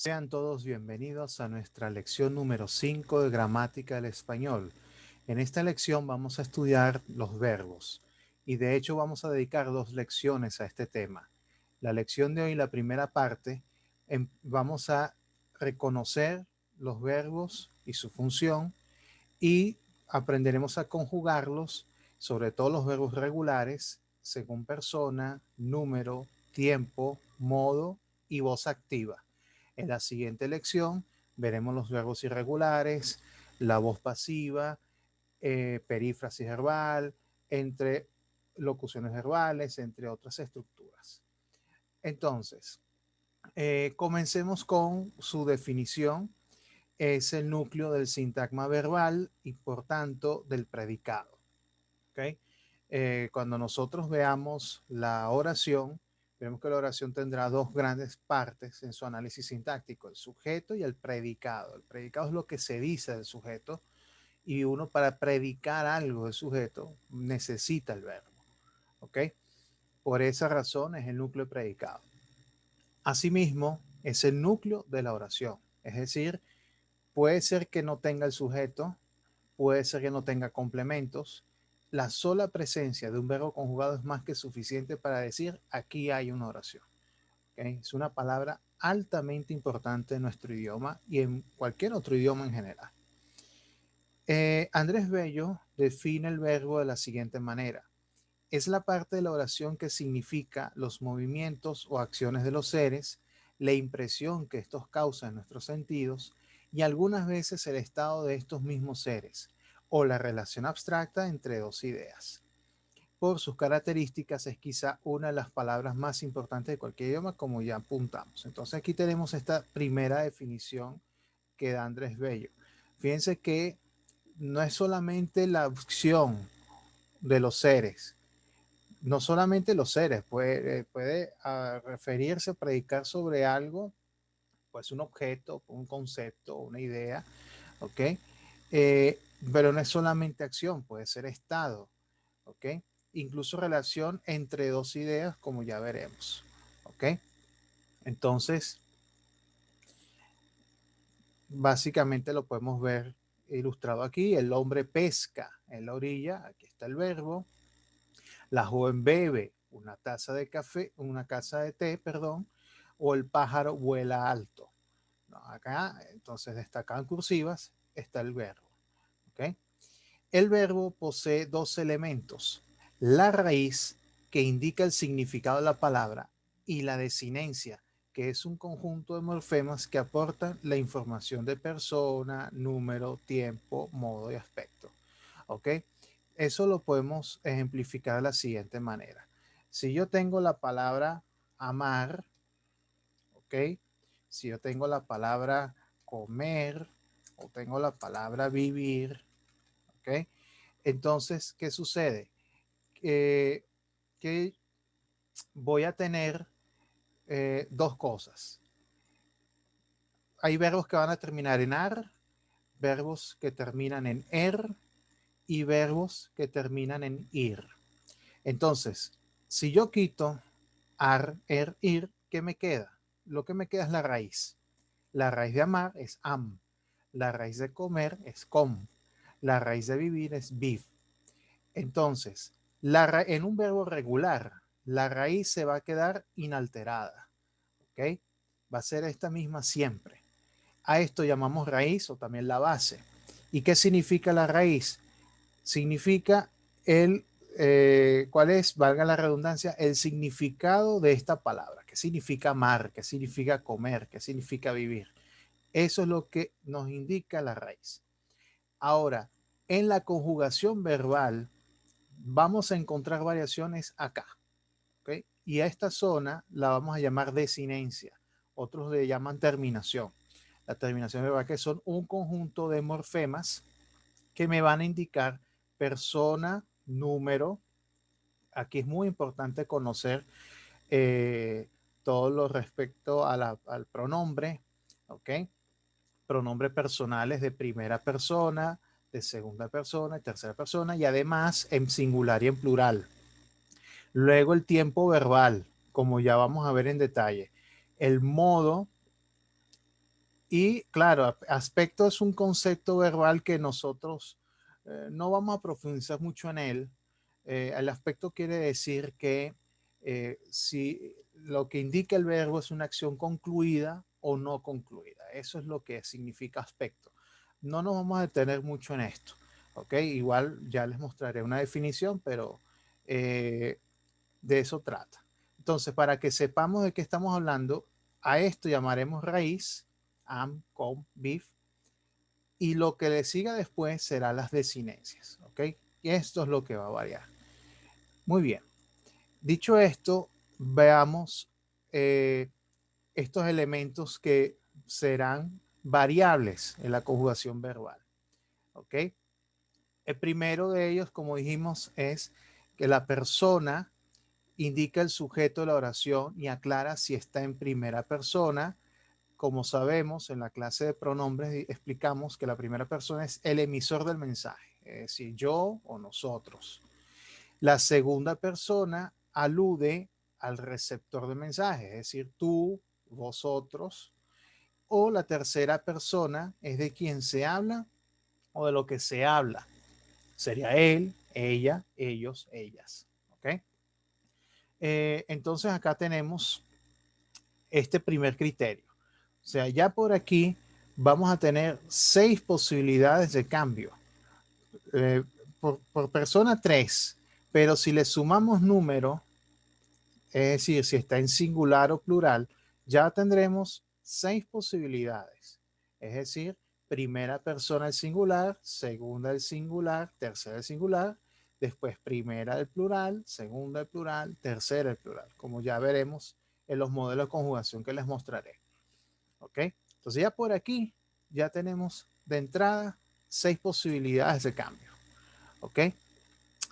Sean todos bienvenidos a nuestra lección número 5 de gramática del español. En esta lección vamos a estudiar los verbos y de hecho vamos a dedicar 2 lecciones a este tema. La lección de hoy, la primera parte, vamos a reconocer los verbos y su función y aprenderemos a conjugarlos, sobre todo los verbos regulares, según persona, número, tiempo, modo y voz activa. En la siguiente lección veremos los verbos irregulares, la voz pasiva, perífrasis verbal, entre locuciones verbales, entre otras estructuras. Entonces, comencemos con su definición. Es el núcleo del sintagma verbal y por tanto del predicado. ¿Okay? Cuando nosotros veamos la oración, vemos que la oración tendrá 2 grandes partes en su análisis sintáctico, el sujeto y el predicado. El predicado es lo que se dice del sujeto y uno para predicar algo del sujeto necesita el verbo. ¿Ok? Por esa razón es el núcleo de predicado. Asimismo, es el núcleo de la oración. Es decir, puede ser que no tenga el sujeto, puede ser que no tenga complementos. La sola presencia de un verbo conjugado es más que suficiente para decir aquí hay una oración. ¿Okay? Es una palabra altamente importante en nuestro idioma y en cualquier otro idioma en general. Andrés Bello define el verbo de la siguiente manera. Es la parte de la oración que significa los movimientos o acciones de los seres, la impresión que estos causan en nuestros sentidos y algunas veces el estado de estos mismos seres o la relación abstracta entre 2 ideas. Por sus características es quizá una de las palabras más importantes de cualquier idioma, como ya apuntamos. Entonces aquí tenemos esta primera definición que da Andrés Bello. Fíjense que no es solamente la acción de los seres, no solamente los seres, puede referirse, predicar sobre algo, pues un objeto, un concepto, una idea, ¿ok? Pero no es solamente acción, puede ser estado, ¿ok? Incluso relación entre 2 ideas, como ya veremos, ¿ok? Entonces, básicamente lo podemos ver ilustrado aquí. El hombre pesca en la orilla, aquí está el verbo. La joven bebe una taza de café, una taza de té, perdón, o el pájaro vuela alto. No, acá, entonces, destacado en cursivas, está el verbo. ¿Okay? El verbo posee 2 elementos. La raíz, que indica el significado de la palabra, y la desinencia, que es un conjunto de morfemas que aportan la información de persona, número, tiempo, modo y aspecto. ¿Ok? Eso lo podemos ejemplificar de la siguiente manera. Si yo tengo la palabra amar, ¿ok? Si yo tengo la palabra comer o tengo la palabra vivir, ¿ok? Entonces, ¿qué sucede? Que voy a tener 2 cosas. Hay verbos que van a terminar en ar, verbos que terminan en er y verbos que terminan en ir. Entonces, si yo quito ar, er, ir, ¿qué me queda? Lo que me queda es la raíz. La raíz de amar es am. La raíz de comer es com. La raíz de vivir es viv. Entonces, en un verbo regular, la raíz se va a quedar inalterada. ¿Ok? Va a ser esta misma siempre. A esto llamamos raíz o también la base. ¿Y qué significa la raíz? Significa ¿cuál es, valga la redundancia, el significado de esta palabra? ¿Qué significa amar? ¿Qué significa comer? ¿Qué significa vivir? Eso es lo que nos indica la raíz. Ahora, en la conjugación verbal vamos a encontrar variaciones acá. ¿Okay? Y a esta zona la vamos a llamar desinencia. Otros le llaman terminación. La terminación verbal, que son un conjunto de morfemas que me van a indicar persona, número. Aquí es muy importante conocer todo lo respecto al pronombre, ¿ok? Pronombres personales de primera persona, de segunda persona, de tercera persona y además en singular y en plural. Luego el tiempo verbal, como ya vamos a ver en detalle. El modo Y claro, aspecto es un concepto verbal que nosotros no vamos a profundizar mucho en él. El aspecto quiere decir que si lo que indica el verbo es una acción concluida o no concluida. Eso es lo que significa aspecto. No nos vamos a detener mucho en esto. ¿Ok? Igual ya les mostraré una definición, pero eh, de eso trata. Entonces, para que sepamos de qué estamos hablando, a esto llamaremos raíz, am, com, bif, y lo que le siga después será las desinencias. ¿Ok? Y esto es lo que va a variar. Muy bien. Dicho esto, veamos estos elementos que serán variables en la conjugación verbal. ¿Ok? El primero de ellos, como dijimos, es que la persona indica el sujeto de la oración y aclara si está en primera persona. Como sabemos, en la clase de pronombres explicamos que la primera persona es el emisor del mensaje, es decir, yo o nosotros. La segunda persona alude al receptor del mensaje, es decir, tú, vosotros. O la tercera persona es de quien se habla o de lo que se habla. Sería él, ella, ellos, ellas. ¿Ok? Entonces acá tenemos este primer criterio. O sea, ya por aquí vamos a tener 6 posibilidades de cambio. Eh, por persona 3, pero si le sumamos número, es decir, si está en singular o plural, ya tendremos 6 posibilidades. Es decir, primera persona del singular, segunda del singular, tercera del singular, después primera del plural, segunda del plural, tercera del plural, como ya veremos en los modelos de conjugación que les mostraré. ¿Ok? Entonces ya por aquí ya tenemos de entrada 6 posibilidades de cambio. ¿Ok?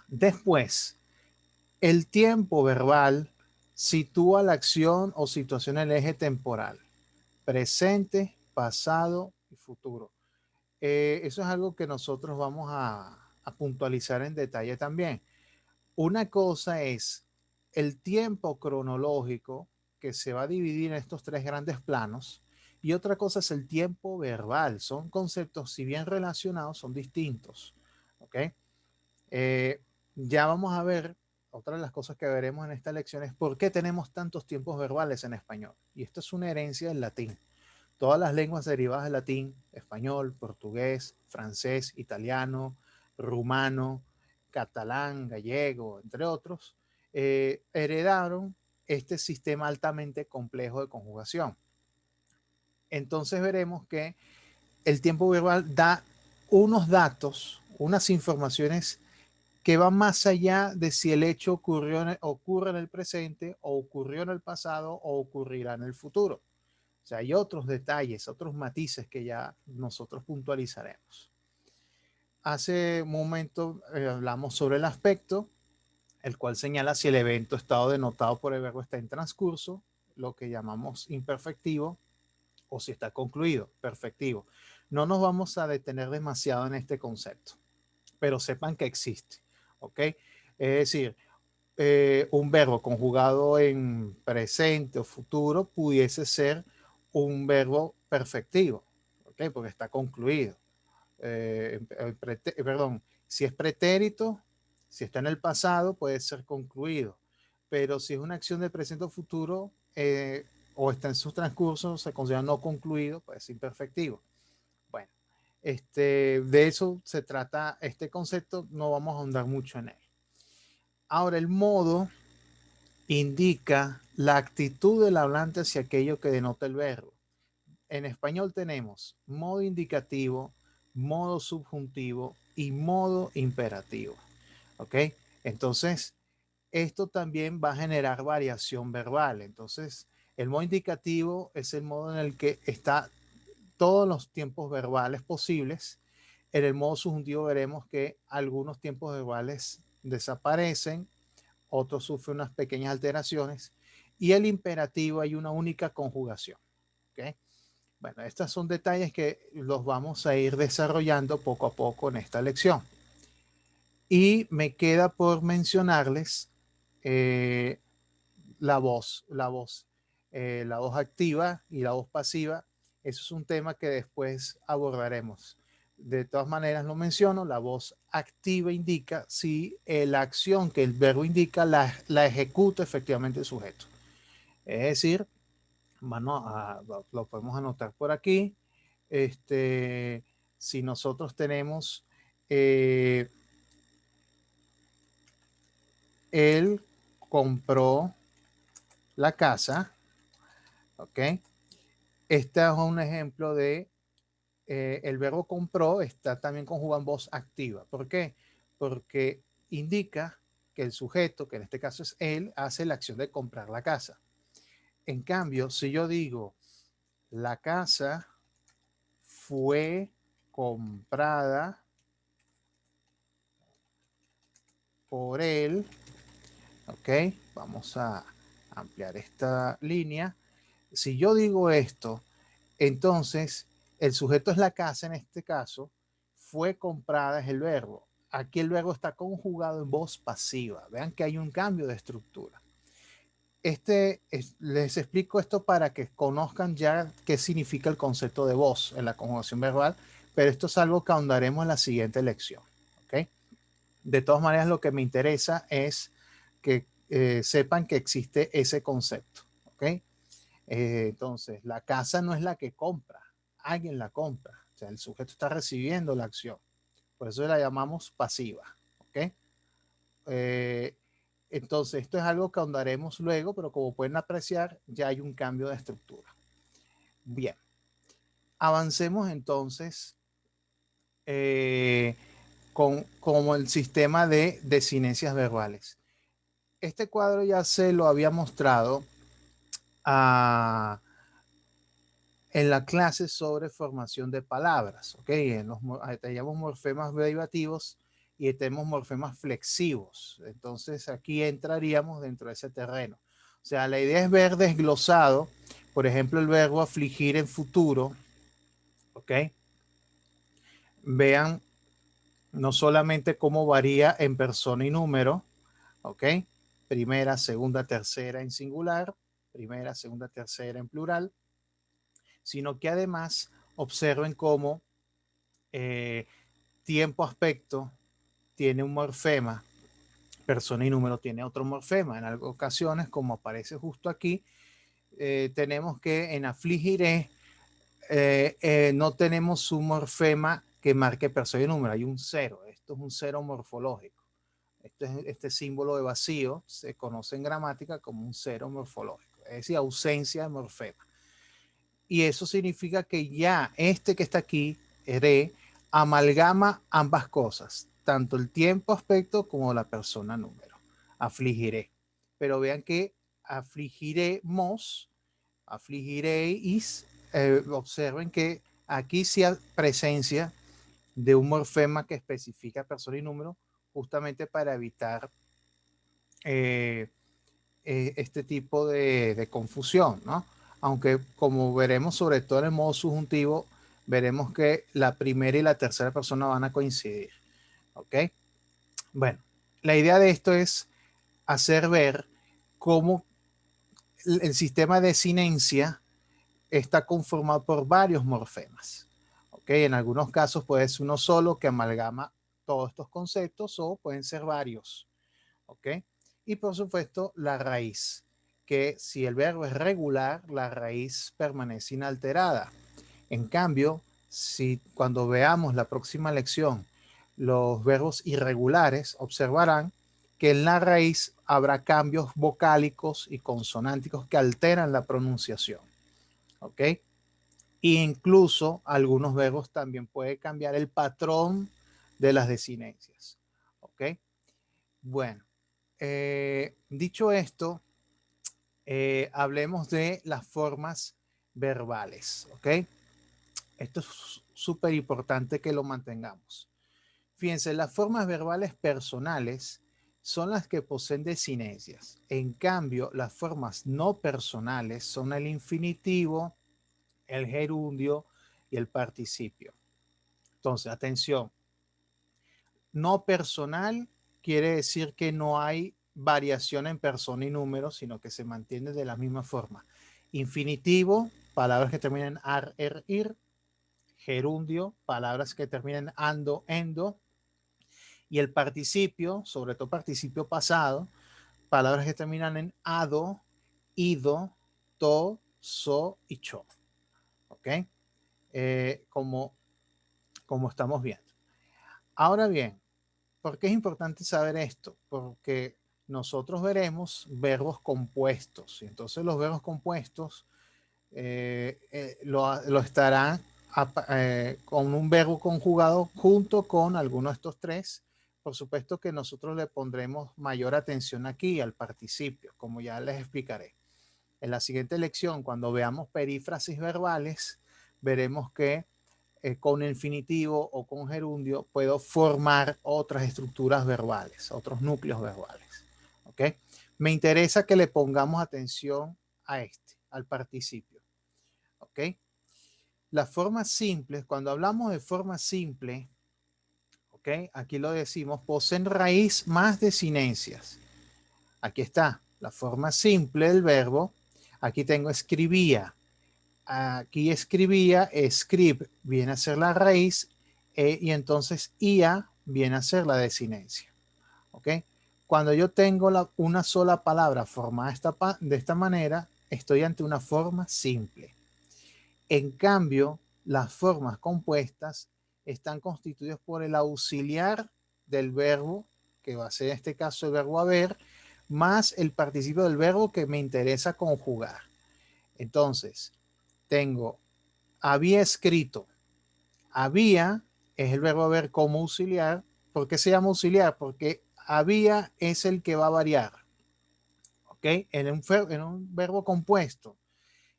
Después, el tiempo verbal sitúa la acción o situación en el eje temporal, presente, pasado y futuro. Eso es algo que nosotros vamos a puntualizar en detalle también. Una cosa es el tiempo cronológico que se va a dividir en estos 3 grandes planos y otra cosa es el tiempo verbal. Son conceptos, si bien relacionados, son distintos. ¿Ok? Eh, ya vamos a ver, otra de las cosas que veremos en esta lección es por qué tenemos tantos tiempos verbales en español. Y esto es una herencia del latín. Todas las lenguas derivadas del latín, español, portugués, francés, italiano, rumano, catalán, gallego, entre otros, heredaron este sistema altamente complejo de conjugación. Entonces veremos que el tiempo verbal da unos datos, unas informaciones que van más allá de si el hecho ocurre en el presente o ocurrió en el pasado o ocurrirá en el futuro. O sea, hay otros detalles, otros matices que ya nosotros puntualizaremos. Hace un momento hablamos sobre el aspecto, el cual señala si el evento estado denotado por el verbo está en transcurso, lo que llamamos imperfectivo, o si está concluido, perfectivo. No nos vamos a detener demasiado en este concepto, pero sepan que existe. ¿Ok? Es decir, un verbo conjugado en presente o futuro pudiese ser un verbo perfectivo, ¿ok? Porque está concluido. Perdón, si es pretérito, si está en el pasado, puede ser concluido. Pero si es una acción de presente o futuro o está en su transcurso, se considera no concluido, puede ser imperfectivo. Bueno, de eso se trata este concepto, no vamos a ahondar mucho en él. Ahora, el modo indica la actitud del hablante hacia aquello que denota el verbo. En español tenemos modo indicativo, modo subjuntivo y modo imperativo. ¿Ok? Entonces, esto también va a generar variación verbal. Entonces, el modo indicativo es el modo en el que está todos los tiempos verbales posibles. En el modo subjuntivo veremos que algunos tiempos verbales desaparecen, otros sufren unas pequeñas alteraciones y el imperativo hay una única conjugación. ¿Okay? Bueno, estos son detalles que los vamos a ir desarrollando poco a poco en esta lección. Y me queda por mencionarles eh, la voz activa y la voz pasiva. Eso es un tema que después abordaremos. De todas maneras lo menciono, la voz activa indica si la acción que el verbo indica la ejecuta efectivamente el sujeto. Es decir, lo podemos anotar por aquí. Si nosotros tenemos él compró la casa, ¿ok? Este es un ejemplo de el verbo compró está también conjugado en voz activa. ¿Por qué? Porque indica que el sujeto, que en este caso es él, hace la acción de comprar la casa. En cambio, si yo digo la casa fue comprada por él, ok, vamos a ampliar esta línea. Si yo digo esto, entonces el sujeto es la casa en este caso, fue comprada es el verbo. Aquí el verbo está conjugado en voz pasiva. Vean que hay un cambio de estructura. Les explico esto para que conozcan ya qué significa el concepto de voz en la conjugación verbal, pero esto es algo que ahondaremos en la siguiente lección. ¿Okay? De todas maneras, lo que me interesa es que sepan que existe ese concepto. ¿Okay? Entonces, la casa no es la que compra, alguien la compra. O sea, el sujeto está recibiendo la acción. Por eso la llamamos pasiva. ¿Ok? Eh, entonces, esto es algo que ahondaremos luego, pero como pueden apreciar, ya hay un cambio de estructura. Bien, avancemos entonces como el sistema de desinencias verbales. Este cuadro ya se lo había mostrado en la clase sobre formación de palabras. ¿Ok? Tenemos morfemas derivativos y tenemos morfemas flexivos. Entonces aquí entraríamos dentro de ese terreno. O sea, la idea es ver desglosado, por ejemplo, el verbo afligir en futuro. ¿Ok? Vean no solamente cómo varía en persona y número. ¿Ok? Primera, segunda, tercera en singular, primera, segunda, tercera en plural, sino que además observen cómo tiempo, aspecto tiene un morfema, persona y número tiene otro morfema. En algunas ocasiones, como aparece justo aquí, tenemos que en afligiré no tenemos un morfema que marque persona y número, hay un cero. Esto es un cero morfológico. Este símbolo de vacío se conoce en gramática como un cero morfológico, es decir, ausencia de morfema. Y eso significa que ya este que está aquí, re, amalgama ambas cosas, tanto el tiempo aspecto como la persona número. Afligiré. Pero vean que afligiremos, afligiréis, observen que aquí sí hay presencia de un morfema que especifica persona y número, justamente para evitar este tipo de confusión, ¿no? Aunque como veremos, sobre todo en el modo subjuntivo, veremos que la primera y la tercera persona van a coincidir. ¿Ok? Bueno, la idea de esto es hacer ver cómo el sistema de sinencia está conformado por varios morfemas. ¿Ok? En algunos casos puede ser uno solo que amalgama todos estos conceptos o pueden ser varios. ¿Ok? Y por supuesto la raíz, que si el verbo es regular, la raíz permanece inalterada. En cambio, si cuando veamos la próxima lección los verbos irregulares, observarán que en la raíz habrá cambios vocálicos y consonánticos que alteran la pronunciación. ¿Ok? E incluso algunos verbos también pueden cambiar el patrón de las desinencias. ¿Ok? Bueno, dicho esto, hablemos de las formas verbales, ¿ok? Esto es súper importante que lo mantengamos. Fíjense, las formas verbales personales son las que poseen desinencias. En cambio, las formas no personales son el infinitivo, el gerundio y el participio. Entonces, atención, no personal quiere decir que no hay variación en persona y número, sino que se mantiene de la misma forma. Infinitivo palabras que terminan en ar, er, ir. Gerundio, palabras que terminan en ando, endo. Y el participio, sobre todo participio pasado, palabras que terminan en ado, ido, to, so y cho. ¿Ok? Como, como estamos viendo. Ahora bien, ¿por qué es importante saber esto? Porque nosotros veremos verbos compuestos. Y entonces los verbos compuestos lo estarán con un verbo conjugado junto con alguno de estos tres. Por supuesto que nosotros le pondremos mayor atención aquí al participio, como ya les explicaré. En la siguiente lección, cuando veamos perífrasis verbales, veremos que con infinitivo o con gerundio puedo formar otras estructuras verbales, otros núcleos verbales. ¿Ok? Me interesa que le pongamos atención a al participio. ¿Ok? Las formas simples, cuando hablamos de forma simple, ¿ok? Aquí lo decimos, poseen raíz más desinencias. Aquí está la forma simple del verbo. Aquí tengo escribía. Aquí escribía, script viene a ser la raíz y entonces ia viene a ser la desinencia. ¿Ok? Cuando yo tengo una sola palabra formada de esta manera, estoy ante una forma simple. En cambio, las formas compuestas están constituidas por el auxiliar del verbo, que va a ser en este caso el verbo haber, más el participio del verbo que me interesa conjugar. Entonces, tengo había escrito. Había es el verbo haber como auxiliar. ¿Por qué se llama auxiliar? Porque había es el que va a variar. ¿Ok? En un verbo compuesto,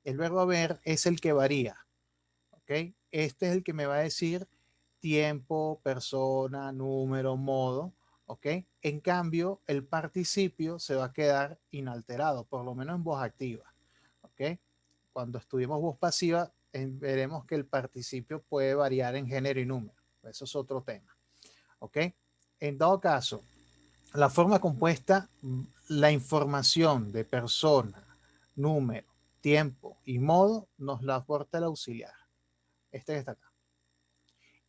el verbo haber es el que varía. ¿Ok? Este es el que me va a decir tiempo, persona, número, modo. ¿Ok? En cambio, el participio se va a quedar inalterado, por lo menos en voz activa. ¿Ok? Cuando estudiemos voz pasiva, veremos que el participio puede variar en género y número. Eso es otro tema. ¿Ok? En dado caso, la forma compuesta, la información de persona, número, tiempo y modo nos la aporta el auxiliar. Este que está acá.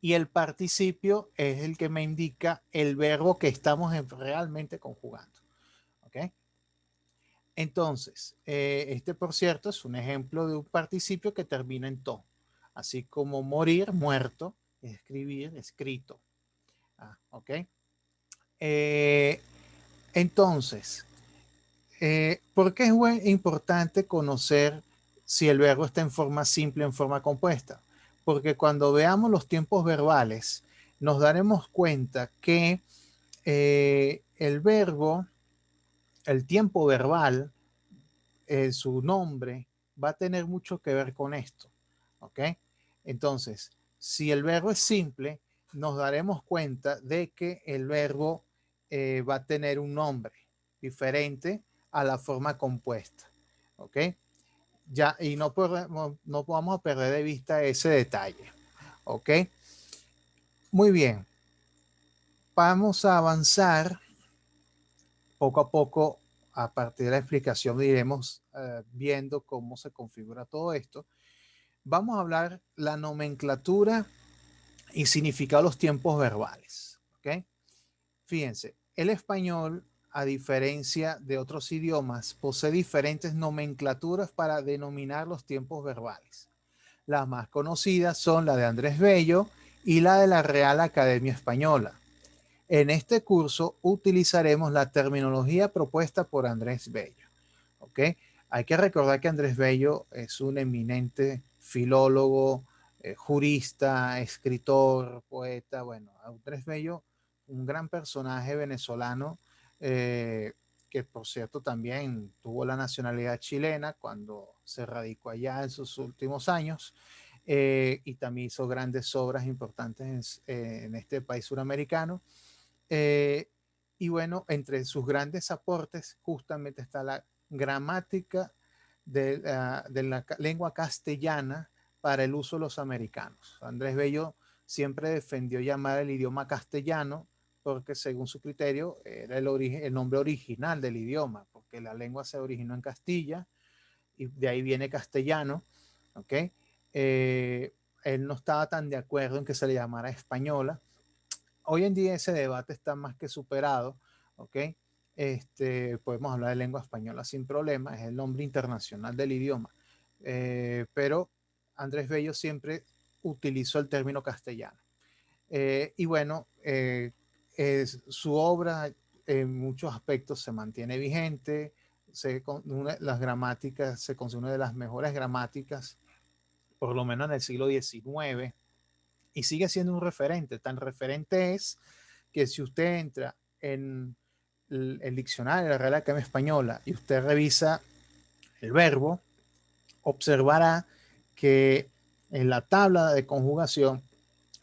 Y el participio es el que me indica el verbo que estamos realmente conjugando. ¿Ok? Entonces, este por cierto es un ejemplo de un participio que termina en to, así como morir, muerto, escribir, escrito. ¿Ok? Eh, entonces, ¿por qué es importante conocer si el verbo está en forma simple o en forma compuesta? Porque cuando veamos los tiempos verbales, nos daremos cuenta que el verbo, el tiempo verbal, su nombre va a tener mucho que ver con esto. ¿Ok? Entonces, si el verbo es simple, nos daremos cuenta de que el verbo va a tener un nombre diferente a la forma compuesta. ¿Ok? Ya, y no podamos perder de vista ese detalle. ¿Ok? Muy bien. Vamos a avanzar poco a poco. A partir de la explicación iremos viendo cómo se configura todo esto. Vamos a hablar la nomenclatura y significado de los tiempos verbales. ¿Ok? Fíjense, el español, a diferencia de otros idiomas, posee diferentes nomenclaturas para denominar los tiempos verbales. Las más conocidas son la de Andrés Bello y la de la Real Academia Española. En este curso utilizaremos la terminología propuesta por Andrés Bello. ¿Ok? Hay que recordar que Andrés Bello es un eminente filólogo, jurista, escritor, poeta. Bueno, Andrés Bello, un gran personaje venezolano que por cierto también tuvo la nacionalidad chilena cuando se radicó allá en sus últimos años. Y también hizo grandes obras importantes en este país suramericano. Eh, y bueno, entre sus grandes aportes justamente está la gramática de la lengua castellana para el uso de los americanos. Andrés Bello siempre defendió llamar el idioma castellano porque según su criterio era el nombre original del idioma, porque la lengua se originó en Castilla y de ahí viene castellano. ¿ok? Él no estaba tan de acuerdo en que se le llamara española. Hoy en día ese debate está más que superado, ¿ok? Podemos hablar de lengua española sin problema, es el nombre internacional del idioma. Pero Andrés Bello siempre utilizó el término castellano. Y bueno, su obra en muchos aspectos se mantiene vigente, las gramáticas, se considera una de las mejores gramáticas, por lo menos en el siglo XIX, y sigue siendo un referente. Tan referente es que si usted entra en el diccionario de la Real Academia Española y usted revisa el verbo, observará que en la tabla de conjugación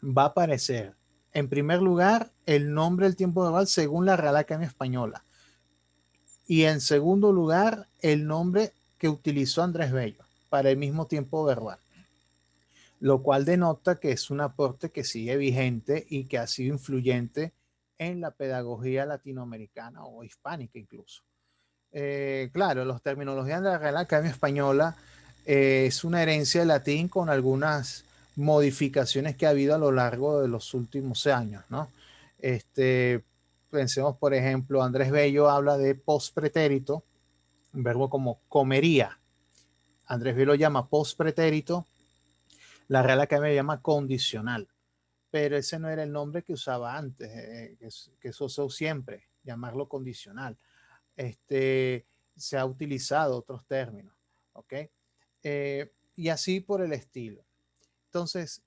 va a aparecer en primer lugar el nombre del tiempo verbal según la Real Academia Española, y en segundo lugar el nombre que utilizó Andrés Bello para el mismo tiempo verbal, lo cual denota que es un aporte que sigue vigente y que ha sido influyente en la pedagogía latinoamericana o hispánica incluso. Claro, las terminologías de la Real Academia Española es una herencia del latín con algunas modificaciones que ha habido a lo largo de los últimos años, ¿no? Pensemos, por ejemplo, Andrés Bello habla de pospretérito, un verbo como comería. Andrés Bello lo llama pospretérito, la Real Academia lo llama condicional, pero ese no era el nombre que usaba antes, que se usó siempre, llamarlo condicional. Se ha utilizado otros términos, ¿ok? Y así por el estilo. Entonces,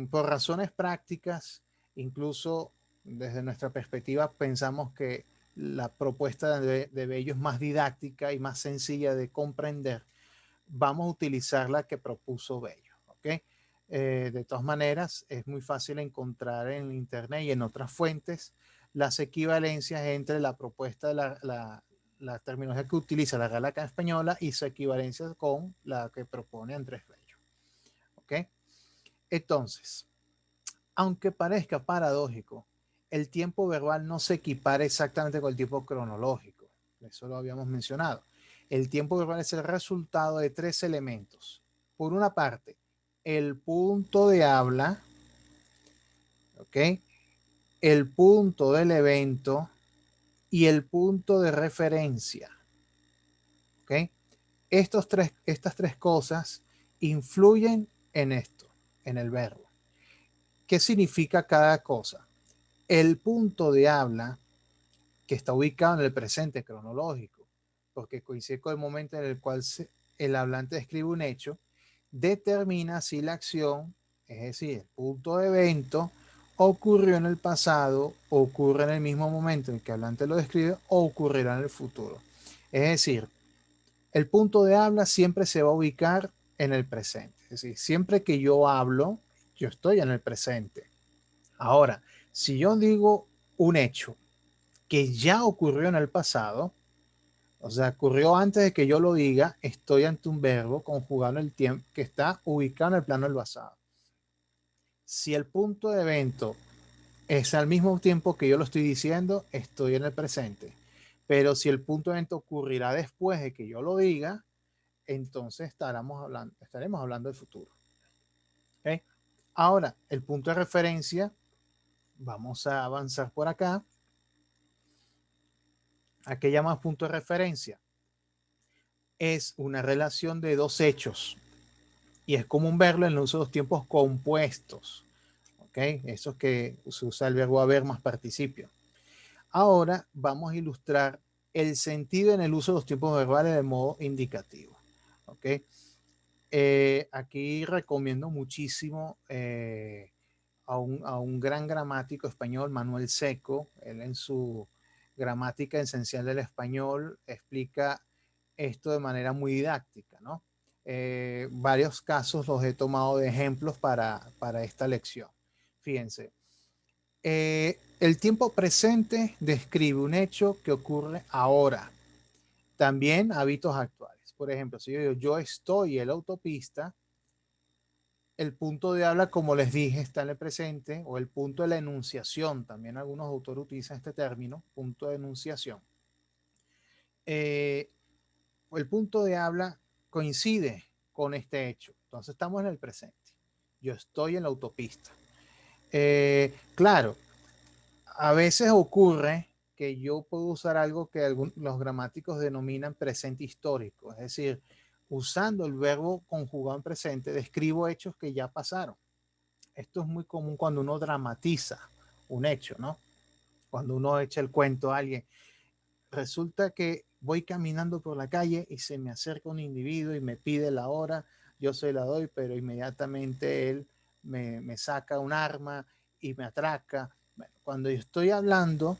por razones prácticas, incluso desde nuestra perspectiva, pensamos que la propuesta de Bello es más didáctica y más sencilla de comprender. Vamos a utilizar la que propuso Bello, ¿ok? De todas maneras, es muy fácil encontrar en Internet y en otras fuentes las equivalencias entre la propuesta de la terminología que utiliza la Real Academia Española y su equivalencia con la que propone Andrés Bello, ¿ok? Entonces, aunque parezca paradójico, el tiempo verbal no se equipara exactamente con el tiempo cronológico. Eso lo habíamos mencionado. El tiempo verbal es el resultado de tres elementos. Por una parte, el punto de habla, ¿ok? El punto del evento y el punto de referencia, ¿ok? Estas tres cosas influyen en esto, en el verbo. ¿Qué significa cada cosa? El punto de habla, que está ubicado en el presente cronológico, porque coincide con el momento en el cual el hablante describe un hecho, determina si la acción, es decir, el punto de evento, ocurrió en el pasado, ocurre en el mismo momento en que el hablante lo describe o ocurrirá en el futuro. Es decir, el punto de habla siempre se va a ubicar en el presente. Es decir, siempre que yo hablo, yo estoy en el presente. Ahora, si yo digo un hecho que ya ocurrió en el pasado, o sea, ocurrió antes de que yo lo diga, estoy ante un verbo conjugado en el tiempo que está ubicado en el plano del pasado. Si el punto de evento es al mismo tiempo que yo lo estoy diciendo, estoy en el presente. Pero si el punto de evento ocurrirá después de que yo lo diga, entonces estaremos hablando del futuro. ¿Okay? Ahora, el punto de referencia, vamos a avanzar por acá. ¿A qué llamas punto de referencia? Es una relación de dos hechos y es común verlo en el uso de los tiempos compuestos. ¿Ok? Eso es que se usa el verbo haber más participio. Ahora vamos a ilustrar el sentido en el uso de los tiempos verbales de modo indicativo. ¿Ok? Aquí recomiendo muchísimo a un gran gramático español, Manuel Seco. Él en su gramática esencial del español explica esto de manera muy didáctica, ¿no? Varios casos los he tomado de ejemplos para esta lección. Fíjense, el tiempo presente describe un hecho que ocurre ahora. También hábitos actuales. Por ejemplo, si yo digo yo estoy en la autopista, el punto de habla, como les dije, está en el presente, o el punto de la enunciación. También algunos autores utilizan este término, punto de enunciación. El punto de habla coincide con este hecho. Entonces estamos en el presente. Yo estoy en la autopista. Claro, a veces ocurre que yo puedo usar algo que los gramáticos denominan presente histórico, es decir, usando el verbo conjugado en presente, describo hechos que ya pasaron. Esto es muy común cuando uno dramatiza un hecho, ¿no? Cuando uno echa el cuento a alguien. Resulta que voy caminando por la calle y se me acerca un individuo y me pide la hora, yo se la doy, pero inmediatamente él me saca un arma y me atraca. Bueno, cuando yo estoy hablando,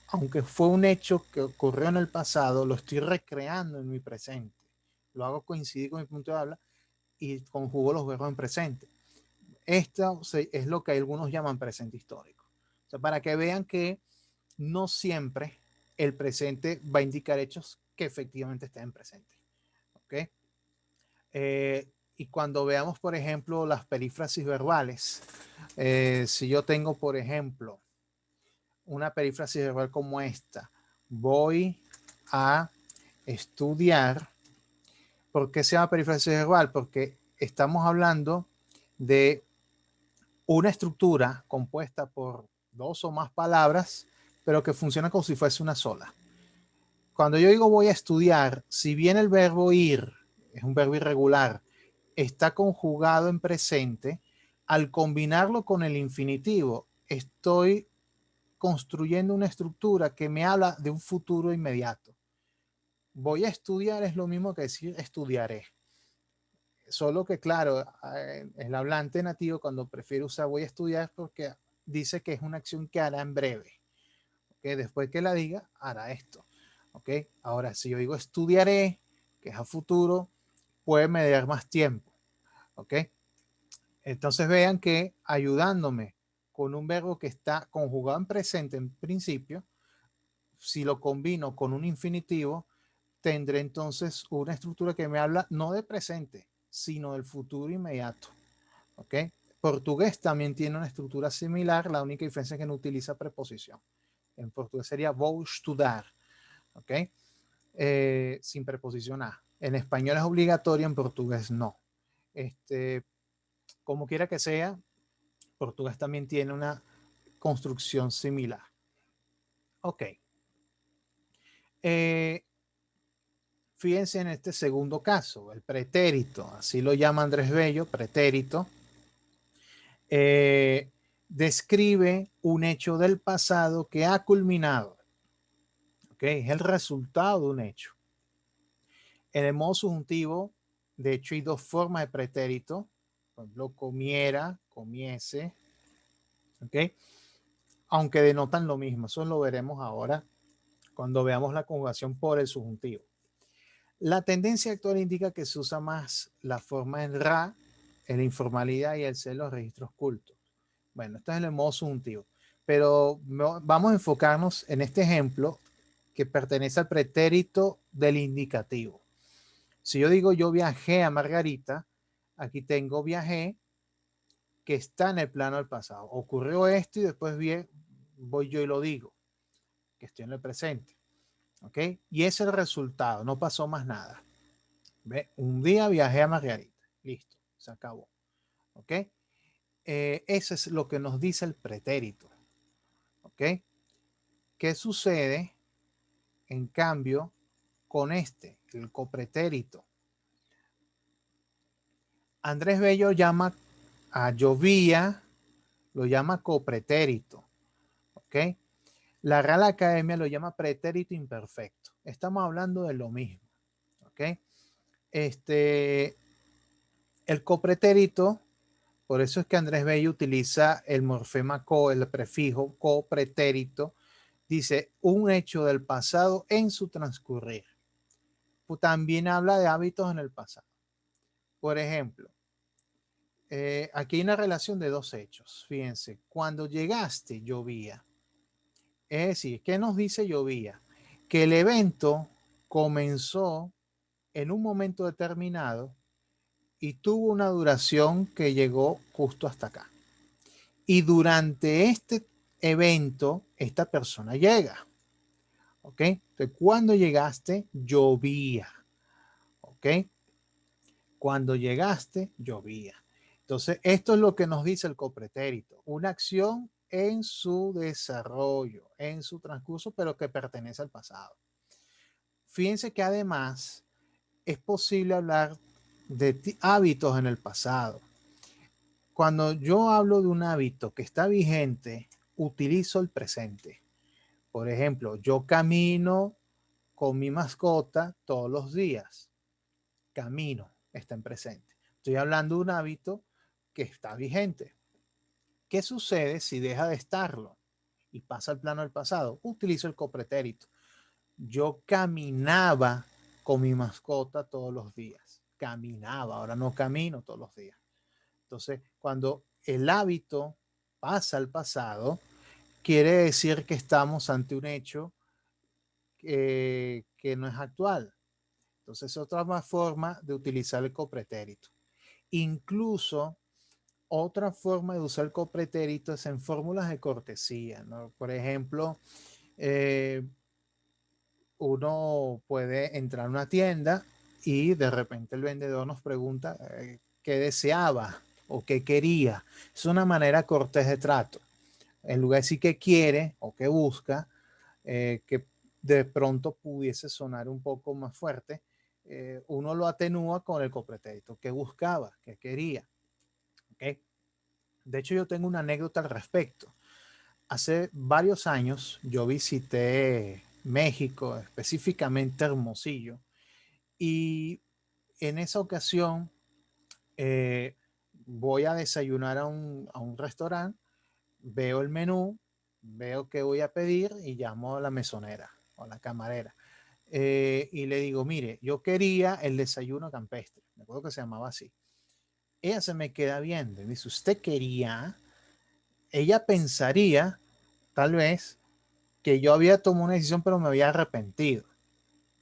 aunque fue un hecho que ocurrió en el pasado, lo estoy recreando en mi presente. Lo hago coincidir con mi punto de habla y conjugo los verbos en presente. Esto es lo que algunos llaman presente histórico. O sea, para que vean que no siempre el presente va a indicar hechos que efectivamente estén en presente. ¿Ok? Y cuando veamos, por ejemplo, las perífrasis verbales, si yo tengo, por ejemplo, una perífrasis verbal como esta, voy a estudiar. ¿Por qué se llama perífrasis verbal? Porque estamos hablando de una estructura compuesta por dos o más palabras, pero que funciona como si fuese una sola. Cuando yo digo voy a estudiar, si bien el verbo ir es un verbo irregular, está conjugado en presente, al combinarlo con el infinitivo, estoy construyendo una estructura que me habla de un futuro inmediato. Voy a estudiar es lo mismo que decir estudiaré. Solo que, claro, el hablante nativo cuando prefiere usar voy a estudiar porque dice que es una acción que hará en breve. ¿Okay? Después que la diga, hará esto. ¿Okay? Ahora, si yo digo estudiaré, que es a futuro, puede mediar más tiempo. ¿Okay? Entonces vean que ayudándome con un verbo que está conjugado en presente en principio, si lo combino con un infinitivo, tendré entonces una estructura que me habla no de presente, sino del futuro inmediato. ¿Ok? Portugués también tiene una estructura similar, la única diferencia es que no utiliza preposición. En portugués sería vou estudar, ¿ok? Sin preposición a. En español es obligatorio, en portugués no. Como quiera que sea, portugués también tiene una construcción similar. Ok. Fíjense en este segundo caso, el pretérito, así lo llama Andrés Bello, pretérito, describe un hecho del pasado que ha culminado. ¿Okay? Es el resultado de un hecho. En el modo subjuntivo, de hecho, hay dos formas de pretérito. Por ejemplo, comiera, comiese. ¿Okay? Aunque denotan lo mismo. Eso lo veremos ahora cuando veamos la conjugación por el subjuntivo. La tendencia actual indica que se usa más la forma en ra, en la informalidad y el C en los registros cultos. Bueno, esto es en el modo subjuntivo. Pero vamos a enfocarnos en este ejemplo que pertenece al pretérito del indicativo. Si yo digo yo viajé a Margarita, aquí tengo viajé que está en el plano del pasado. Ocurrió esto y después voy yo y lo digo, que estoy en el presente. ¿Ok? Y ese es el resultado, no pasó más nada. ¿Ve? Un día viajé a Margarita. Listo, se acabó. ¿Ok? Eso es lo que nos dice el pretérito. ¿Ok? ¿Qué sucede, en cambio, con el copretérito? Andrés Bello llama a llovía, lo llama copretérito. ¿Ok? La Real Academia lo llama pretérito imperfecto. Estamos hablando de lo mismo. ¿Ok? El copretérito, por eso es que Andrés Bello utiliza el morfema co, el prefijo copretérito, dice un hecho del pasado en su transcurrir. También habla de hábitos en el pasado. Por ejemplo, aquí hay una relación de dos hechos. Fíjense, cuando llegaste llovía. Es decir, ¿qué nos dice llovía? Que el evento comenzó en un momento determinado y tuvo una duración que llegó justo hasta acá. Y durante este evento, esta persona llega. ¿Ok? Entonces, cuando llegaste, llovía. ¿Ok? Cuando llegaste, llovía. Entonces, esto es lo que nos dice el copretérito, una acción en su desarrollo, en su transcurso, pero que pertenece al pasado. Fíjense que además es posible hablar de hábitos en el pasado. Cuando yo hablo de un hábito que está vigente, utilizo el presente. Por ejemplo, yo camino con mi mascota todos los días. Camino, está en presente. Estoy hablando de un hábito que está vigente. ¿Qué sucede si deja de estarlo y pasa al plano del pasado? Utilizo el copretérito. Yo caminaba con mi mascota todos los días. Caminaba, ahora no camino todos los días. Entonces, cuando el hábito pasa al pasado, quiere decir que estamos ante un hecho que no es actual. Entonces, es otra más forma de utilizar el copretérito. Incluso, otra forma de usar el copretérito es en fórmulas de cortesía, ¿no? Por ejemplo, eh, uno puede entrar a una tienda y de repente el vendedor nos pregunta qué deseaba o qué quería. Es una manera cortés de trato. En lugar de decir que quiere o que busca, que de pronto pudiese sonar un poco más fuerte, uno lo atenúa con el copretérito. ¿Qué buscaba? ¿Qué quería? ¿Okay? De hecho, yo tengo una anécdota al respecto. Hace varios años yo visité México, específicamente Hermosillo, y en esa ocasión eh, voy a desayunar a un restaurante, veo el menú, veo qué voy a pedir y llamo a la mesonera o a la camarera. Y le digo, mire, yo quería el desayuno campestre, me acuerdo que se llamaba así. Ella se me queda viendo y me dice, ¿usted quería? Ella pensaría, tal vez, que yo había tomado una decisión pero me había arrepentido.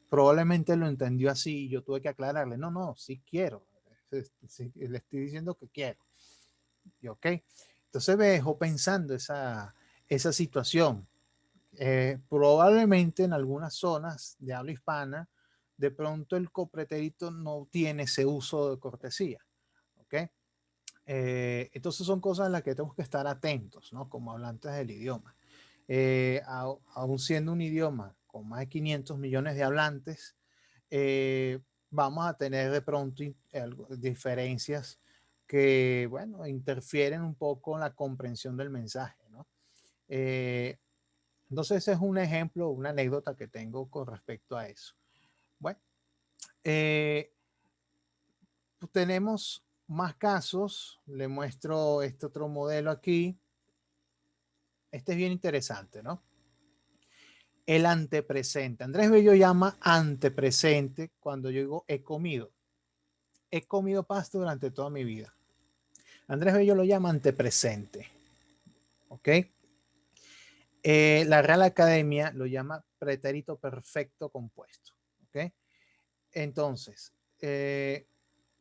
Probablemente lo entendió así y yo tuve que aclararle, no, no, sí quiero, sí, le estoy diciendo que quiero. Y ok, entonces me dejó pensando esa situación. Probablemente en algunas zonas de habla hispana, de pronto el copretérito no tiene ese uso de cortesía. ¿Ok? Entonces son cosas en las que tenemos que estar atentos, ¿no? Como hablantes del idioma. Aún siendo un idioma con más de 500 millones de hablantes, vamos a tener de pronto diferencias que, bueno, interfieren un poco en la comprensión del mensaje, ¿no? Eh, entonces, ese es un ejemplo, una anécdota que tengo con respecto a eso. Bueno, eh, pues tenemos más casos. Le muestro este otro modelo aquí. Este es bien interesante, ¿no? El antepresente. Andrés Bello llama antepresente cuando yo digo he comido. He comido pasto durante toda mi vida. Andrés Bello lo llama antepresente. ¿Ok? La Real Academia lo llama pretérito perfecto compuesto. ¿Ok? Entonces,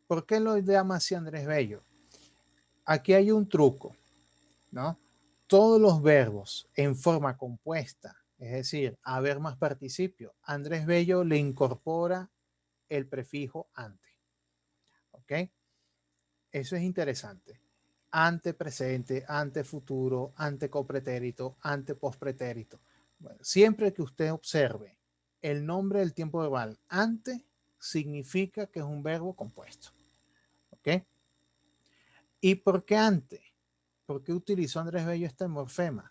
¿por qué lo llama así Andrés Bello? Aquí hay un truco, ¿no? Todos los verbos en forma compuesta, es decir, haber más participio, Andrés Bello le incorpora el prefijo ante. ¿Ok? Eso es interesante. Ante presente, ante futuro, ante copretérito, ante pospretérito. Bueno, siempre que usted observe el nombre del tiempo verbal ante, significa que es un verbo compuesto. ¿Ok? ¿Y por qué ante? ¿Por qué utilizó Andrés Bello este morfema?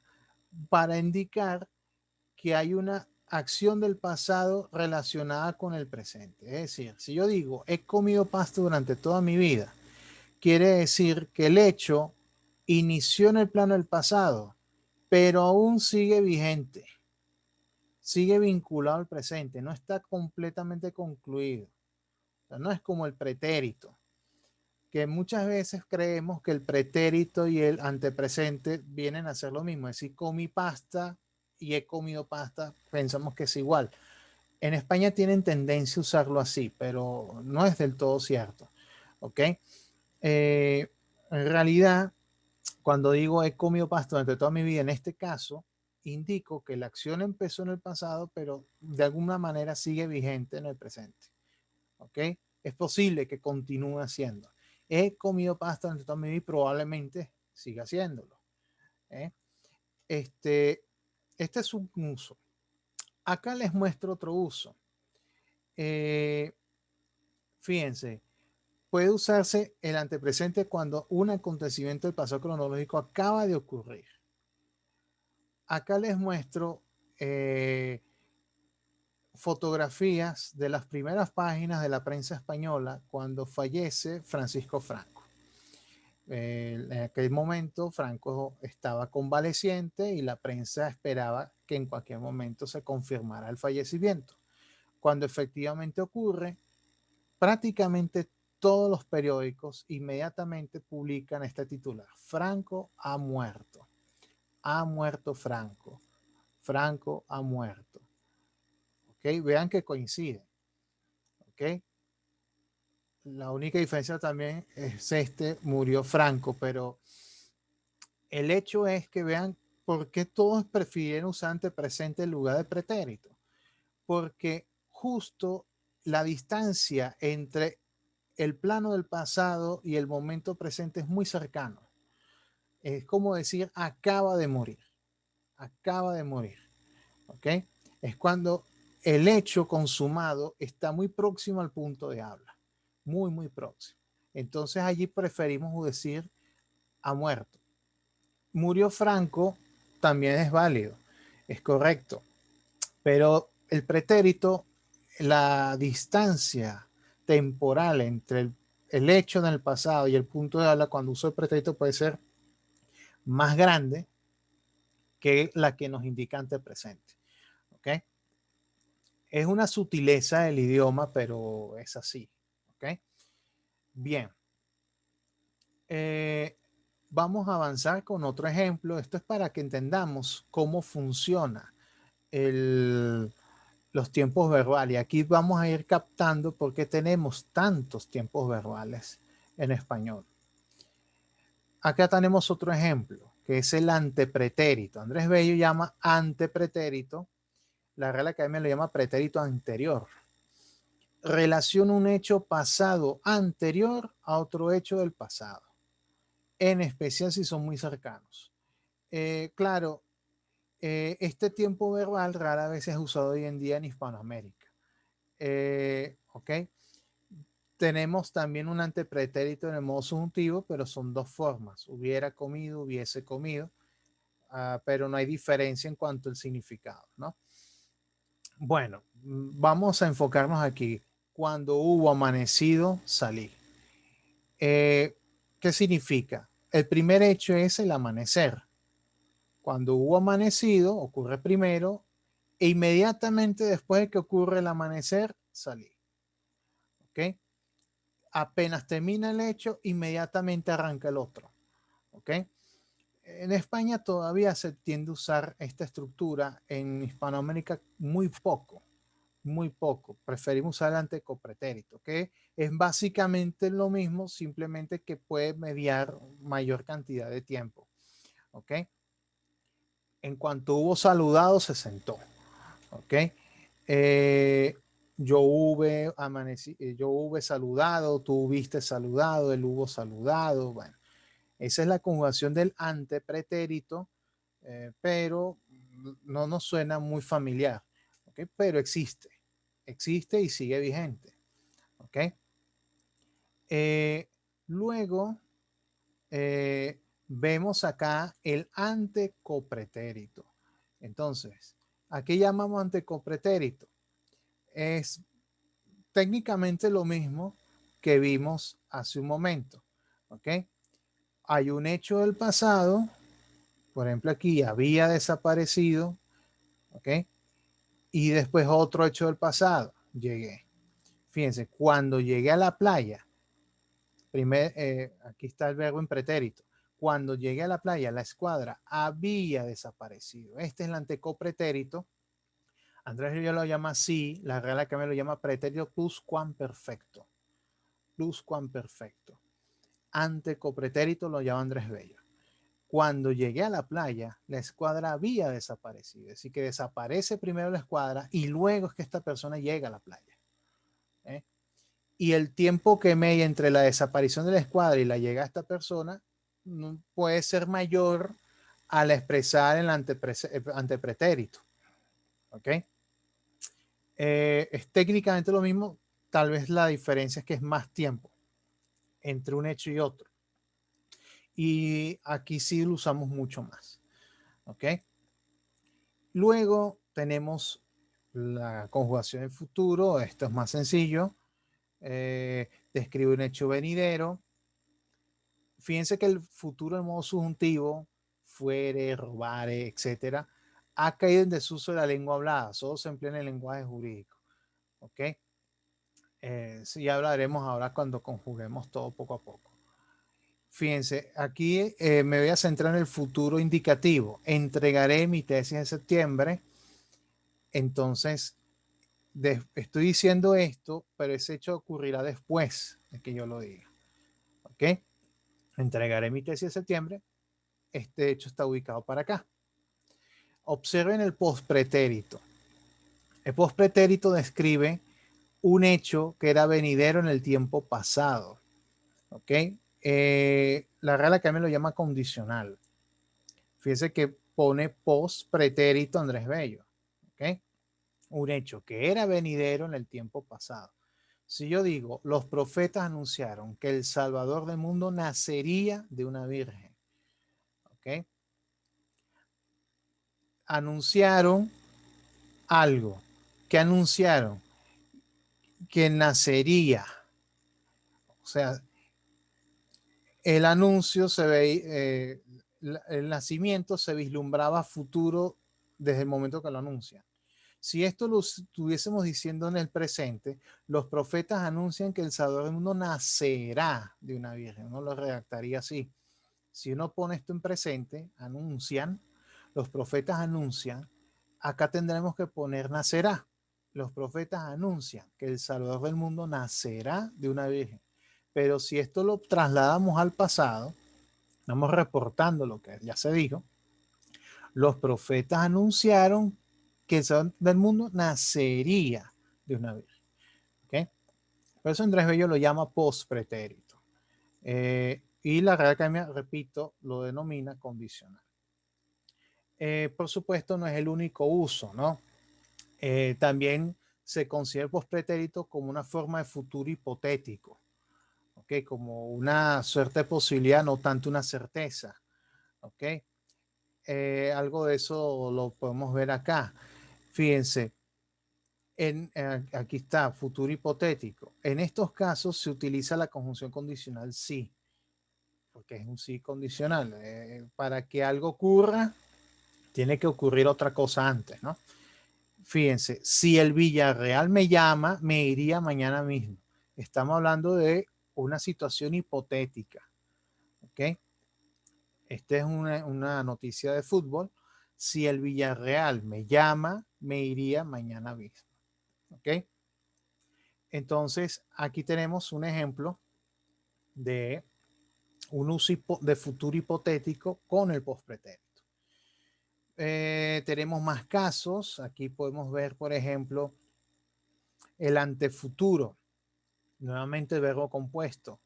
Para indicar que hay una acción del pasado relacionada con el presente. Es decir, si yo digo he comido pasto durante toda mi vida, quiere decir que el hecho inició en el plano del pasado, pero aún sigue vigente, sigue vinculado al presente, no está completamente concluido. O sea, no es como el pretérito, que muchas veces creemos que el pretérito y el antepresente vienen a ser lo mismo. Es decir, comí pasta y he comido pasta, pensamos que es igual. En España tienen tendencia a usarlo así, pero no es del todo cierto. ¿Ok? En realidad, cuando digo he comido pasta durante toda mi vida, en este caso, indico que la acción empezó en el pasado, pero de alguna manera sigue vigente en el presente. ¿Ok? es posible que continúe haciendo. He comido pasta durante toda mi vida y probablemente siga haciéndolo. ¿Eh? Este es un uso. Acá les muestro otro uso. Fíjense, puede usarse el antepresente cuando un acontecimiento del pasado cronológico acaba de ocurrir. Acá les muestro fotografías de las primeras páginas de la prensa española cuando fallece Francisco Franco. En aquel momento Franco estaba convaleciente y la prensa esperaba que en cualquier momento se confirmara el fallecimiento. Cuando efectivamente ocurre, prácticamente todos los periódicos inmediatamente publican este titular: Franco ha muerto Franco, Franco ha muerto. ¿Ok? Vean que coincide. ¿Ok? La única diferencia también es murió Franco, pero el hecho es que vean por qué todos prefirieron usar antepresente en lugar de pretérito. Porque justo la distancia entre el plano del pasado y el momento presente es muy cercano. Es como decir, acaba de morir. Acaba de morir. ¿Ok? Es cuando el hecho consumado está muy próximo al punto de habla. Muy, muy próximo. Entonces allí preferimos decir ha muerto. Murió Franco también es válido. Es correcto. Pero el pretérito, la distancia temporal entre el hecho en el pasado y el punto de habla cuando uso el pretérito puede ser más grande que la que nos indica ante presente. ¿Ok? Es una sutileza del idioma, pero es así. ¿Ok? Bien. Vamos a avanzar con otro ejemplo. Esto es para que entendamos cómo funciona los tiempos verbales. Y aquí vamos a ir captando por qué tenemos tantos tiempos verbales en español. Acá tenemos otro ejemplo, que es el antepretérito. Andrés Bello llama antepretérito, la Real Academia lo llama pretérito anterior. Relaciona un hecho pasado anterior a otro hecho del pasado, en especial si son muy cercanos. Claro, este tiempo verbal rara vez es usado hoy en día en Hispanoamérica. ¿Ok? Tenemos también un antepretérito en el modo subjuntivo, pero son dos formas: hubiera comido, hubiese comido, pero no hay diferencia en cuanto al significado, ¿no? Bueno, vamos a enfocarnos aquí. Cuando hubo amanecido, salí. ¿Qué significa? El primer hecho es el amanecer. Cuando hubo amanecido, ocurre primero, e inmediatamente después de que ocurre el amanecer, salí. ¿Ok? Apenas termina el hecho, inmediatamente arranca el otro. ¿Ok? En España todavía se tiende a usar esta estructura, en Hispanoamérica muy poco, muy poco. Preferimos usar el antecopretérito, que es básicamente lo mismo, simplemente que puede mediar mayor cantidad de tiempo. ¿Ok? En cuanto hubo saludado, se sentó. ¿Ok? Yo hube saludado, tú hubiste saludado, él hubo saludado. Bueno, esa es la conjugación del antepretérito, pero no nos suena muy familiar. ¿Okay? Pero existe y sigue vigente. ¿Okay? Luego vemos acá el antecopretérito. Entonces, ¿a qué llamamos antecopretérito? Es técnicamente lo mismo que vimos hace un momento. ¿Ok? Hay un hecho del pasado, por ejemplo aquí había desaparecido, ¿ok? Y después otro hecho del pasado, llegué. Fíjense, cuando llegué a la playa, aquí está el verbo en pretérito. Cuando llegué a la playa, la escuadra había desaparecido. Este es el antecopretérito. Andrés Rivera lo llama así, la Real Academia lo llama pretérito pluscuamperfecto. Pluscuamperfecto. Antecopretérito lo llama Andrés Bello. Cuando llegué a la playa, la escuadra había desaparecido. Así que desaparece primero la escuadra y luego es que esta persona llega a la playa. ¿Eh? y el tiempo que media entre la desaparición de la escuadra y la llegada de esta persona no puede ser mayor al expresar el antepretérito. ¿Ok? Es técnicamente lo mismo, tal vez la diferencia es que es más tiempo entre un hecho y otro. Y aquí sí lo usamos mucho más. ¿Ok? Luego tenemos la conjugación del futuro. Esto es más sencillo. Describe un hecho venidero. Fíjense que el futuro en modo subjuntivo, fuere, robare, etcétera, ha caído en desuso de la lengua hablada. Solo se emplea en el lenguaje jurídico. ¿Ok? Sí, ya hablaremos ahora cuando conjuguemos todo poco a poco. Fíjense, aquí me voy a centrar en el futuro indicativo. Entregaré mi tesis en septiembre. Entonces, estoy diciendo esto, pero ese hecho ocurrirá después de que yo lo diga. ¿Ok? Entregaré mi tesis en septiembre. Este hecho está ubicado para acá. Observen el postpretérito. El postpretérito describe un hecho que era venidero en el tiempo pasado. ¿Ok? La Real Academia lo llama condicional. Fíjense que pone postpretérito Andrés Bello. ¿Ok? Un hecho que era venidero en el tiempo pasado. Si yo digo, los profetas anunciaron que el Salvador del mundo nacería de una virgen. ¿Ok? Anunciaron algo. ¿Qué anunciaron? Que nacería. O sea, el anuncio se ve, el nacimiento se vislumbraba futuro desde el momento que lo anuncian. Si esto lo estuviésemos diciendo en el presente, los profetas anuncian que el Salvador del mundo nacerá de una virgen. Uno lo redactaría así. Si uno pone esto en presente, anuncian, los profetas anuncian, acá tendremos que poner nacerá. Los profetas anuncian que el Salvador del mundo nacerá de una virgen. Pero si esto lo trasladamos al pasado, estamos reportando lo que ya se dijo, los profetas anunciaron que el Salvador del mundo nacería de una virgen. ¿Okay? Por eso Andrés Bello lo llama postpretérito. Y la Real Academia, repito, lo denomina condicional. Por supuesto, no es el único uso, ¿no? También se considera el postpretérito como una forma de futuro hipotético, ¿ok? Como una suerte de posibilidad, no tanto una certeza, ¿ok? Algo de eso lo podemos ver acá. Fíjense, aquí está, futuro hipotético. En estos casos se utiliza la conjunción condicional sí, porque es un sí condicional. Para que algo ocurra, tiene que ocurrir otra cosa antes, ¿no? Fíjense, si el Villarreal me llama, me iría mañana mismo. Estamos hablando de una situación hipotética, ¿ok? Esta es una noticia de fútbol. Si el Villarreal me llama, me iría mañana mismo, ¿ok? Entonces, aquí tenemos un ejemplo de un uso de futuro hipotético con el postpretérito. Tenemos más casos. Aquí podemos ver, por ejemplo, el antefuturo. Nuevamente el verbo compuesto.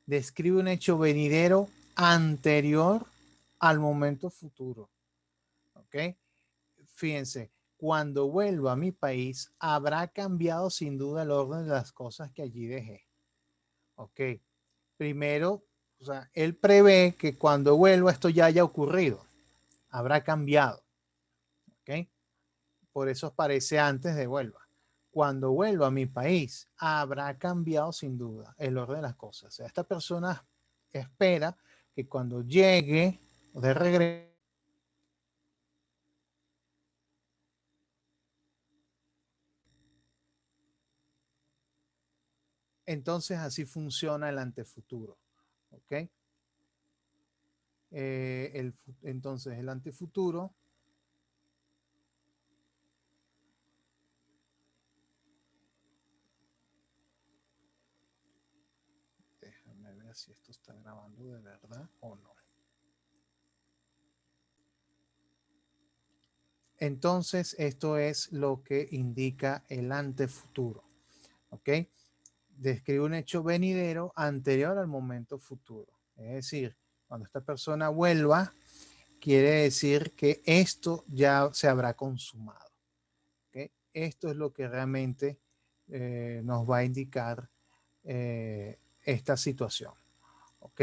Describe un hecho venidero anterior al momento futuro. ¿Ok? Fíjense, cuando vuelva a mi país, habrá cambiado sin duda el orden de las cosas que allí dejé. ¿Ok? Primero, o sea, él prevé que cuando vuelva esto ya haya ocurrido. Habrá cambiado. ¿Ok? Por eso aparece antes de vuelva. Cuando vuelva a mi país, habrá cambiado sin duda el orden de las cosas. O sea, esta persona espera que cuando llegue de regreso, entonces así funciona el antefuturo. ¿Ok? Entonces el antefuturo, déjame ver si esto está grabando de verdad o no. Entonces esto es lo que indica el antefuturo. ¿Ok? describe un hecho venidero anterior al momento futuro. Es decir, cuando esta persona vuelva, quiere decir que esto ya se habrá consumado. ¿Okay? Esto es lo que realmente nos va a indicar esta situación. ¿Ok?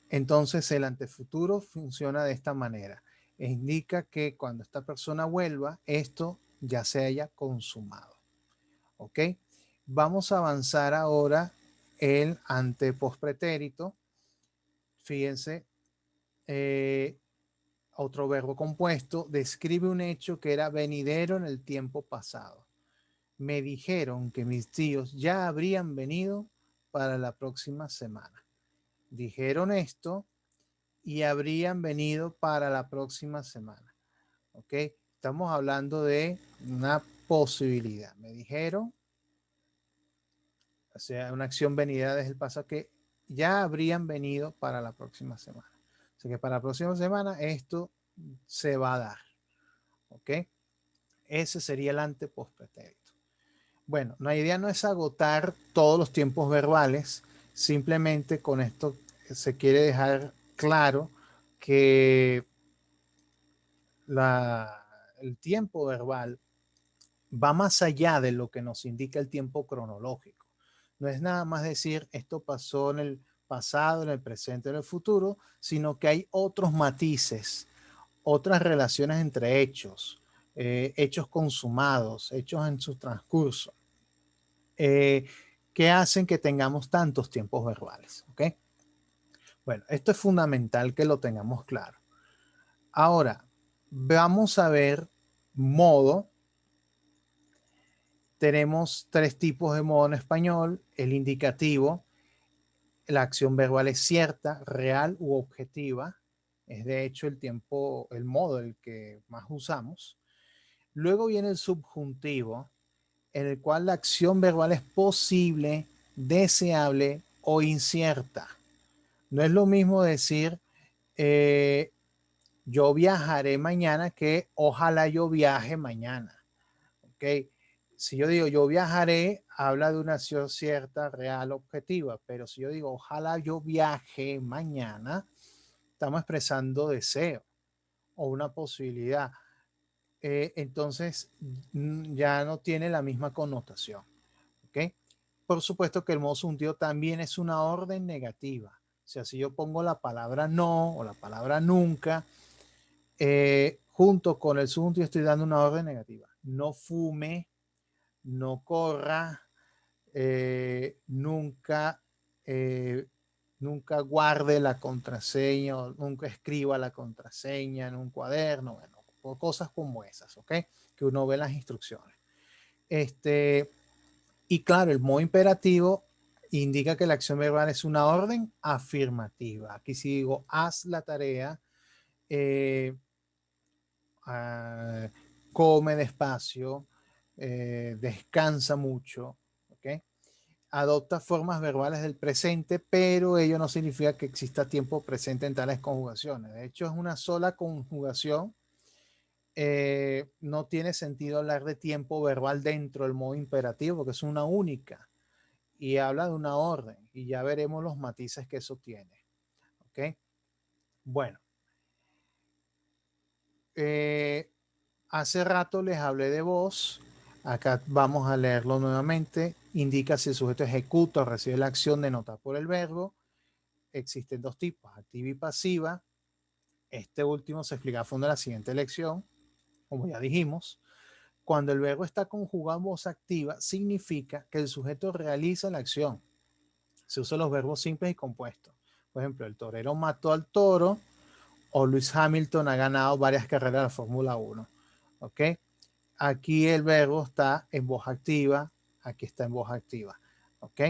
Entonces el antefuturo funciona de esta manera. Indica que cuando esta persona vuelva, esto ya se haya consumado. ¿Ok? Vamos a avanzar ahora el antepospretérito. Fíjense, otro verbo compuesto, describe un hecho que era venidero en el tiempo pasado. Me dijeron que mis tíos ya habrían venido para la próxima semana. Dijeron esto y habrían venido para la próxima semana. ¿Ok? Estamos hablando de una posibilidad. Me dijeron, o sea, una acción venida desde el pasado que ya habrían venido para la próxima semana. O sea que para la próxima semana esto se va a dar. ¿Ok? Ese sería el antepospretérito. Bueno, la idea no es agotar todos los tiempos verbales, simplemente con esto se quiere dejar claro que el tiempo verbal va más allá de lo que nos indica el tiempo cronológico. No es nada más decir esto pasó en el pasado, en el presente, en el futuro, sino que hay otros matices, otras relaciones entre hechos, hechos consumados, hechos en su transcurso, que hacen que tengamos tantos tiempos verbales. ¿Ok? Bueno, esto es fundamental que lo tengamos claro. Ahora, vamos a ver modo. Tenemos tres tipos de modo en español: el indicativo, la acción verbal es cierta, real u objetiva, es de hecho el tiempo, el modo el que más usamos. Luego viene el subjuntivo, en el cual la acción verbal es posible, deseable o incierta. No es lo mismo decir yo viajaré mañana que ojalá yo viaje mañana. ¿Ok? Si yo digo yo viajaré, habla de una acción cierta, real, objetiva, pero si yo digo ojalá yo viaje mañana, estamos expresando deseo o una posibilidad. Entonces ya no tiene la misma connotación. ¿Ok? Por supuesto que el modo subjuntivo también es una orden negativa. O sea, si yo pongo la palabra no o la palabra nunca, junto con el subjuntivo estoy dando una orden negativa. No fume, no corra, nunca, nunca guarde la contraseña, o nunca escriba la contraseña en un cuaderno, bueno, o cosas como esas, ¿ok? Que uno ve las instrucciones. Y claro, el modo imperativo indica que la acción verbal es una orden afirmativa. Aquí si digo haz la tarea, eh, come despacio, descansa mucho, ¿ok? Adopta formas verbales del presente, pero ello no significa que exista tiempo presente en tales conjugaciones. De hecho, es una sola conjugación. No tiene sentido hablar de tiempo verbal dentro del modo imperativo, porque es una única y habla de una orden, y ya veremos los matices que eso tiene. ¿Ok? Bueno, hace rato les hablé de voz. Acá vamos a leerlo nuevamente. Indica si el sujeto ejecuta o recibe la acción denotada por el verbo. Existen dos tipos, activa y pasiva. Este último se explica a fondo en la siguiente lección. Como ya dijimos, cuando el verbo está conjugado en voz activa, significa que el sujeto realiza la acción. Se usan los verbos simples y compuestos. Por ejemplo, el torero mató al toro, o Lewis Hamilton ha ganado varias carreras de la Fórmula 1. ¿Ok? Aquí el verbo está en voz activa, aquí está en voz activa. ¿Ok?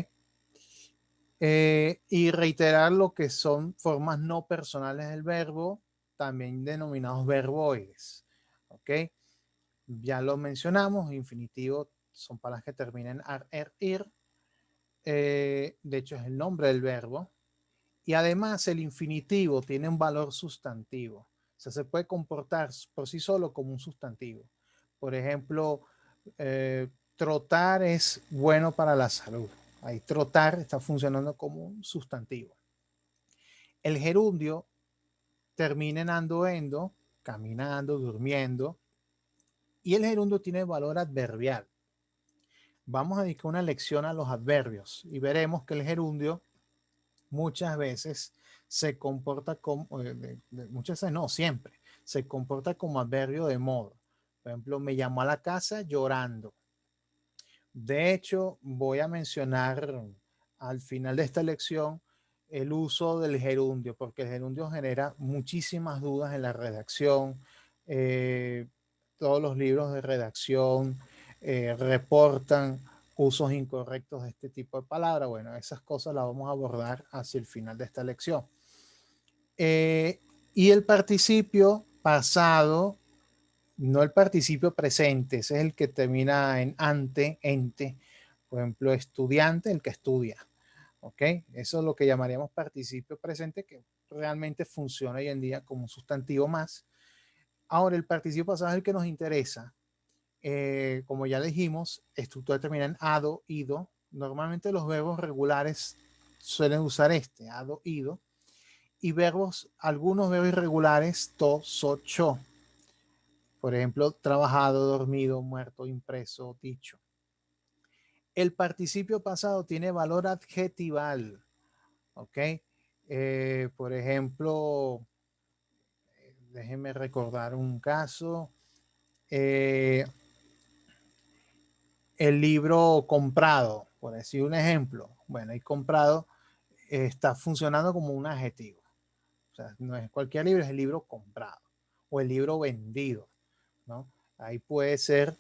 Y reiterar lo que son formas no personales del verbo, también denominados verboides. ¿Ok? Ya lo mencionamos, infinitivo son palabras que terminan en ar, er, ir. De hecho, es el nombre del verbo. Y además el infinitivo tiene un valor sustantivo. sea, se puede comportar por sí solo como un sustantivo. Por ejemplo, trotar es bueno para la salud. Ahí trotar está funcionando como un sustantivo. El gerundio termina en ando, endo, caminando, durmiendo. Y el gerundio tiene valor adverbial. Vamos a dedicar una lección a los adverbios y veremos que el gerundio muchas veces se comporta como, muchas veces no, siempre, se comporta como adverbio de modo. Por ejemplo, me llamó a la casa llorando. De hecho, voy a mencionar al final de esta lección el uso del gerundio, porque el gerundio genera muchísimas dudas en la redacción. Eh, Todos los libros de redacción reportan usos incorrectos de este tipo de palabras. Bueno, esas cosas las vamos a abordar hacia el final de esta lección. Y el participio pasado, no el participio presente, ese es el que termina en ante, ente. Por ejemplo, estudiante, el que estudia. ¿Ok? Eso es lo que llamaríamos participio presente, que realmente funciona hoy en día como un sustantivo más. Ahora, el participio pasado es el que nos interesa. Como ya dijimos, estructura termina en ado, ido. Normalmente los verbos regulares suelen usar este, ado, ido. Y verbos, algunos verbos irregulares, to, so, cho. Por ejemplo, trabajado, dormido, muerto, impreso, dicho. El participio pasado tiene valor adjetival. ¿Ok? Por ejemplo, déjenme recordar un caso. Eh, el libro comprado, por decir un ejemplo. Bueno, y comprado está funcionando como un adjetivo. O sea, no es cualquier libro, es el libro comprado o el libro vendido, ¿no? Ahí puede ser,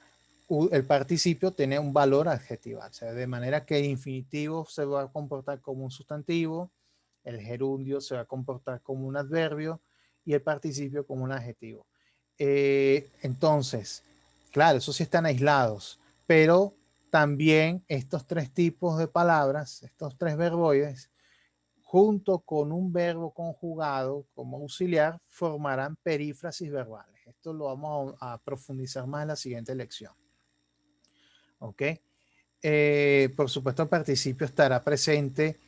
el participio tiene un valor adjetival, o sea, de manera que el infinitivo se va a comportar como un sustantivo, el gerundio se va a comportar como un adverbio y el participio como un adjetivo. Entonces, claro, esos sí están aislados, pero también estos tres tipos de palabras, estos tres verboides, junto con un verbo conjugado como auxiliar, formarán perífrasis verbales. Esto lo vamos a profundizar más en la siguiente lección. ¿Ok? Por supuesto, el participio estará presente,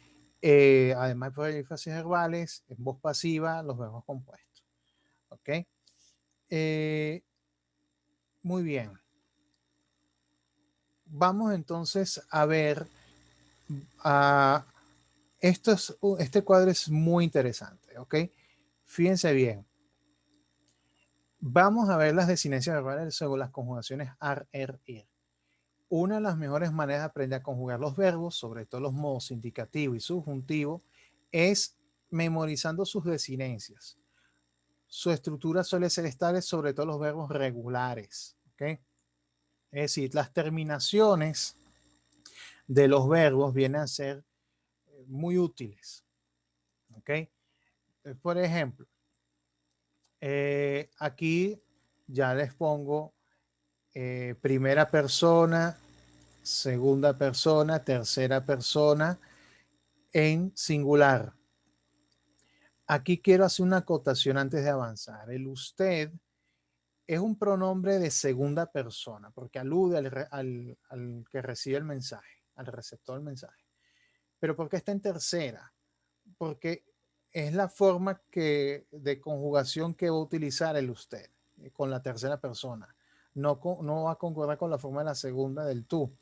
además de perífrasis verbales, en voz pasiva, los verbos compuestos. ¿Ok? Muy bien. Vamos entonces a ver, este cuadro es muy interesante. ¿Ok? Fíjense bien. Vamos a ver las desinencias verbales según las conjugaciones ar, er, ir. Una de las mejores maneras de aprender a conjugar los verbos, sobre todo los modos indicativo y subjuntivo, es memorizando sus desinencias. Su estructura suele ser estable, sobre todo los verbos regulares. ¿Okay? Es decir, las terminaciones de los verbos vienen a ser muy útiles. ¿Okay? Por ejemplo, aquí ya les pongo primera persona, segunda persona, tercera persona en singular. Aquí quiero hacer una acotación antes de avanzar. El usted es un pronombre de segunda persona porque alude al que recibe el mensaje, al receptor del mensaje. Pero ¿por qué está en tercera? Porque es la forma de conjugación que va a utilizar el usted con la tercera persona. No va a concordar con la forma de la segunda del tú.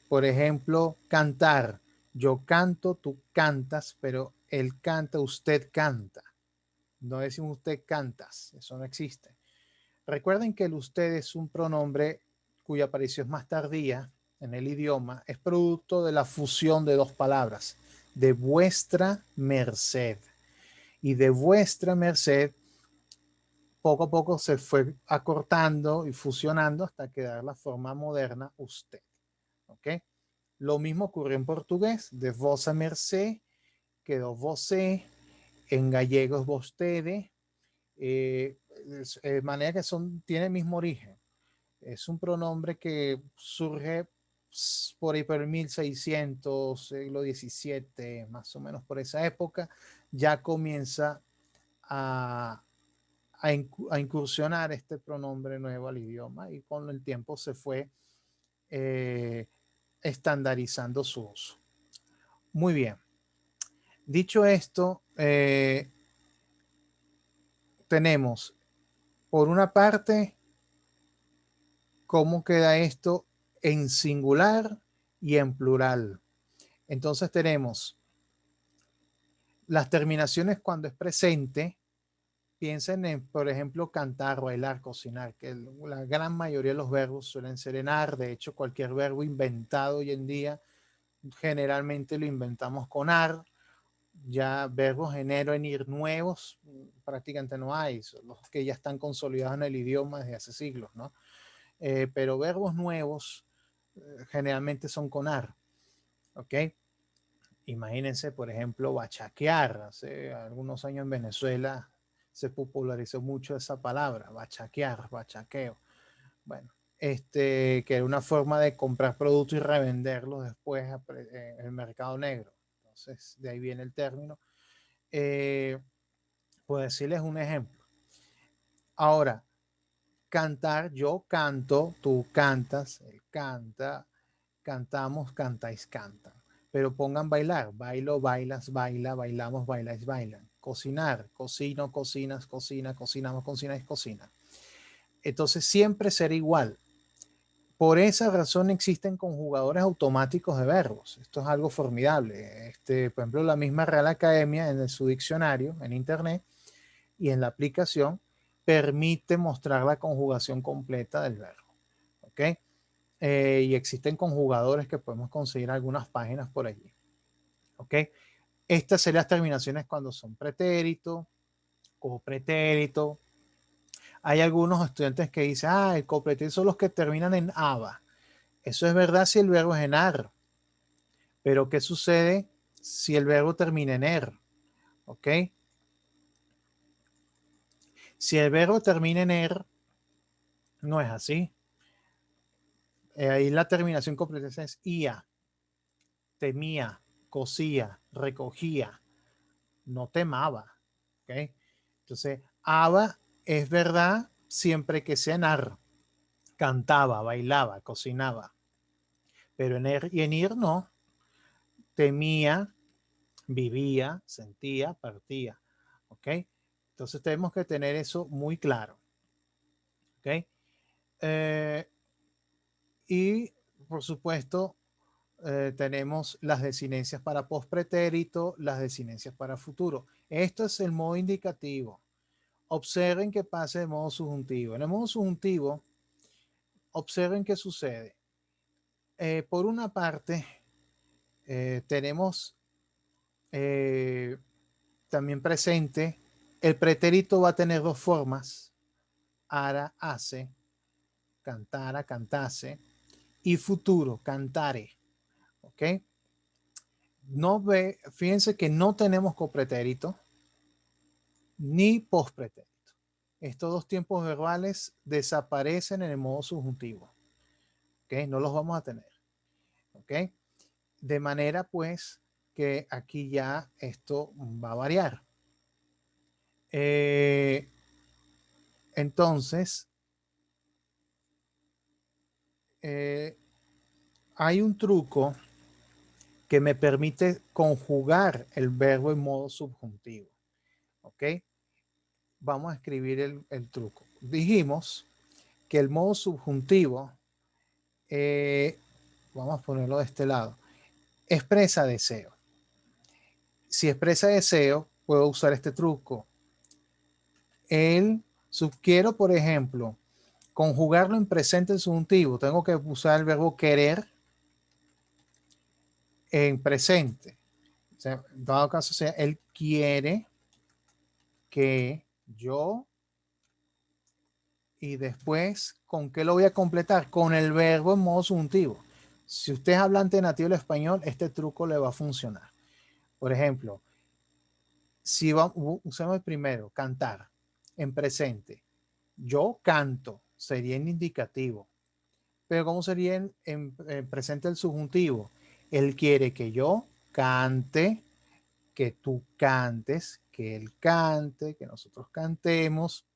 Por ejemplo, cantar. Yo canto, tú cantas, pero él canta, usted canta. No decimos usted cantas, eso no existe. Recuerden que el usted es un pronombre cuya aparición es más tardía en el idioma, es producto de la fusión de dos palabras, de vuestra merced. Y de vuestra merced, poco a poco se fue acortando y fusionando hasta quedar la forma moderna usted. ¿Ok? Lo mismo ocurrió en portugués, de vossa merced quedó você, en gallego es vostede, de manera que tiene el mismo origen. Es un pronombre que surge por ahí por el 1600, siglo XVII, más o menos por esa época, ya comienza a, a incursionar este pronombre nuevo al idioma, y con el tiempo se fue estandarizando su uso. Muy bien. Dicho esto, tenemos por una parte cómo queda esto en singular y en plural. Entonces tenemos las terminaciones cuando es presente. Piensen en, por ejemplo, cantar, bailar, cocinar, que la gran mayoría de los verbos suelen ser en ar. De hecho, cualquier verbo inventado hoy en día generalmente lo inventamos con ar. Ya verbos en ero, en ir nuevos prácticamente no hay, son los que ya están consolidados en el idioma desde hace siglos, ¿no? Pero verbos nuevos generalmente son con ar, ¿ok? Imagínense, por ejemplo, bachaquear. Hace algunos años en Venezuela se popularizó mucho esa palabra, bachaquear, bachaqueo. Bueno, que era una forma de comprar productos y revenderlos después en el mercado negro. Entonces, de ahí viene el término. Por decirles un ejemplo. Ahora, cantar, yo canto, tú cantas, él canta, cantamos, cantáis, cantan. Pero pongan bailar, bailo, bailas, baila, bailamos, bailáis, bailan. Cocinar, cocino, cocinas, cocina, cocinamos, cocináis, cocina. Entonces siempre será igual. Por esa razón existen conjugadores automáticos de verbos. Esto es algo formidable. Por ejemplo, la misma Real Academia en su diccionario, en internet y en la aplicación, permite mostrar la conjugación completa del verbo. ¿Ok? Y existen conjugadores que podemos conseguir algunas páginas por allí. ¿Ok? Estas serían las terminaciones cuando son pretérito, copretérito. Hay algunos estudiantes que dicen, el copretérito son los que terminan en aba. Eso es verdad si el verbo es en ar. Pero ¿qué sucede si el verbo termina en er? ¿Ok? Si el verbo termina en er, no es así. Ahí la terminación completa es ia, temía, cosía, recogía, no temaba. ¿Okay? Entonces, aba es verdad siempre que sea en ar. Cantaba, bailaba, cocinaba. Pero en er y en ir no. Temía, vivía, sentía, partía. ¿Ok? Entonces tenemos que tener eso muy claro. ¿Ok? Y por supuesto, tenemos las desinencias para pospretérito, las desinencias para futuro. Esto es el modo indicativo. Observen que pasa de modo subjuntivo. En el modo subjuntivo, observen qué sucede. Por una parte, tenemos también presente, el pretérito va a tener dos formas, ara, hace, cantara, cantase, y futuro, cantare. ¿Ok? No ve, fíjense que no tenemos copretérito ni pospretérito. Estos dos tiempos verbales desaparecen en el modo subjuntivo. ¿Ok? No los vamos a tener. ¿Ok? De manera pues que aquí ya esto va a variar. Entonces, hay un truco que me permite conjugar el verbo en modo subjuntivo. ¿Ok? Vamos a escribir el truco. Dijimos que el modo subjuntivo, vamos a ponerlo de este lado, expresa deseo. Si expresa deseo, puedo usar este truco. Quiero, por ejemplo, conjugarlo en presente subjuntivo. Tengo que usar el verbo querer en presente. O sea, en dado caso, sea, él quiere que yo, y después, ¿con qué lo voy a completar? Con el verbo en modo subjuntivo. Si usted es hablante nativo del español, este truco le va a funcionar. Por ejemplo, si usamos el primero, cantar, en presente. Yo canto, sería en indicativo. Pero ¿cómo sería en presente el subjuntivo? Él quiere que yo cante, que tú cantes, que él cante, que nosotros cantemos,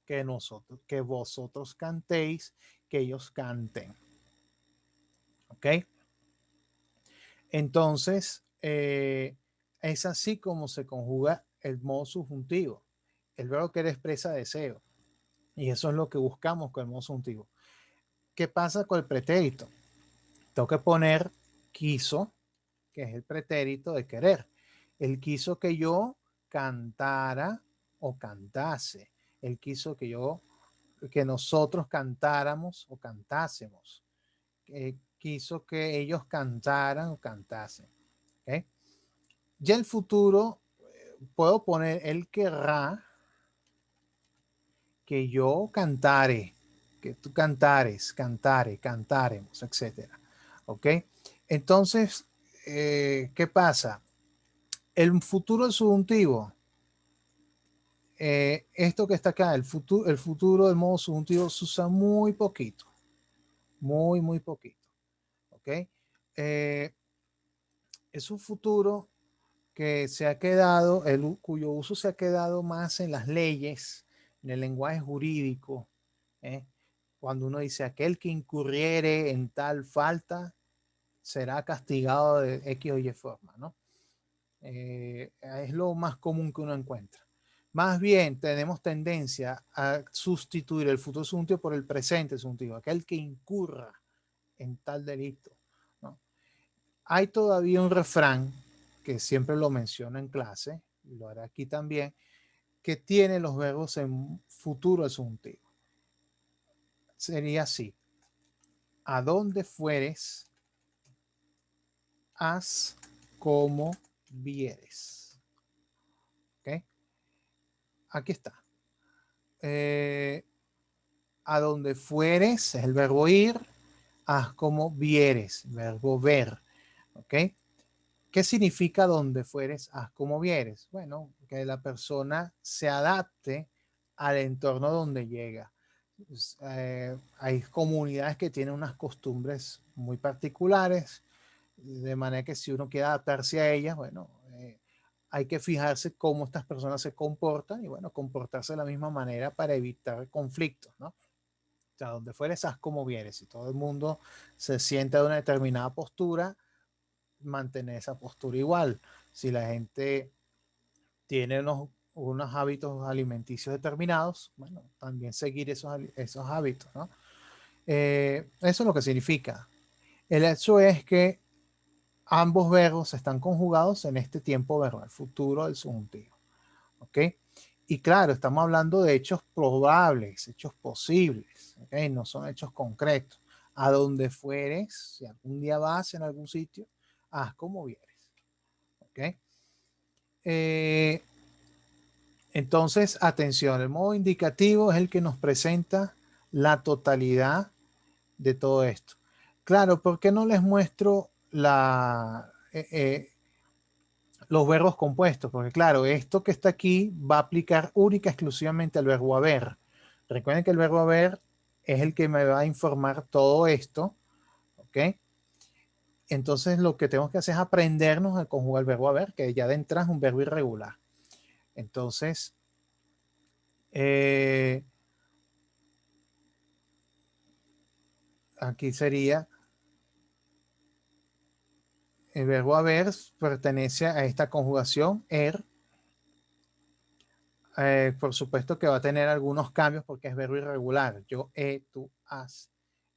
que vosotros cantéis, que ellos canten. ¿Ok? Entonces, es así como se conjuga el modo subjuntivo. El verbo querer expresa deseo. Y eso es lo que buscamos con el modo subjuntivo. ¿Qué pasa con el pretérito? Tengo que poner quiso, que es el pretérito de querer. Él quiso que yo cantara o cantase. Él quiso que nosotros cantáramos o cantásemos. Quiso que ellos cantaran o cantasen. ¿Okay? Ya el futuro, puedo poner él querrá que yo cantare, que tú cantares, cantare, cantaremos, etcétera. ¿Ok? Entonces, ¿qué pasa? El futuro subjuntivo, esto que está acá, el futuro del modo subjuntivo se usa muy poquito, muy poquito. ¿Ok? Es un futuro que se ha quedado, cuyo uso se ha quedado más en las leyes, en el lenguaje jurídico. ¿Eh? Cuando uno dice aquel que incurriere en tal falta será castigado de X o Y forma, ¿no? Es lo más común que uno encuentra. Más bien tenemos tendencia a sustituir el futuro subjuntivo por el presente subjuntivo, aquel que incurra en tal delito, ¿no? Hay todavía un refrán que siempre lo menciono en clase, y lo haré aquí también, que tiene los verbos en futuro subjuntivo. Sería así: a donde fueres, haz como vieres. ¿Ok? Aquí está. A donde fueres es el verbo ir, haz como vieres, verbo ver. ¿Ok? ¿Qué significa donde fueres, haz como vieres? Bueno, que la persona se adapte al entorno donde llega. Pues, hay comunidades que tienen unas costumbres muy particulares, de manera que si uno quiere adaptarse a ellas, bueno, hay que fijarse cómo estas personas se comportan y bueno, comportarse de la misma manera para evitar conflictos, ¿no? O sea, donde fueres, haz como vieres. Si todo el mundo se sienta de una determinada postura, mantener esa postura igual. Si la gente tiene unos hábitos alimenticios determinados, bueno, también seguir esos hábitos, ¿no? Eso es lo que significa. El hecho es que ambos verbos están conjugados en este tiempo verbal, futuro del subjuntivo. ¿Ok? Y claro, estamos hablando de hechos probables, hechos posibles, ¿ok? No son hechos concretos. A donde fueres, si algún día vas en algún sitio, haz como vieres. ¿Ok? Entonces, atención, el modo indicativo es el que nos presenta la totalidad de todo esto. Claro, ¿por qué no les muestro los verbos compuestos? Porque claro, esto que está aquí va a aplicar única y exclusivamente al verbo haber. Recuerden que el verbo haber es el que me va a informar todo esto, ¿ok? Entonces lo que tenemos que hacer es aprendernos a conjugar el verbo haber, que ya de entrada es un verbo irregular. Entonces, aquí sería el verbo haber pertenece a esta conjugación er. Por supuesto que va a tener algunos cambios porque es verbo irregular. Yo, tú, has,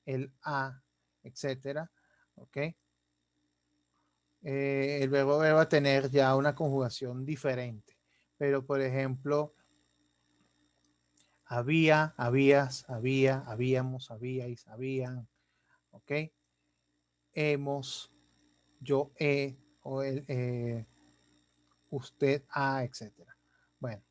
el a, etcétera. ¿Ok? El verbo haber va a tener ya una conjugación diferente. Pero, por ejemplo, había, habías, había, habíamos, habíais, habían. ¿Ok? Hemos, yo he, o el, usted ha, etcétera. Bueno,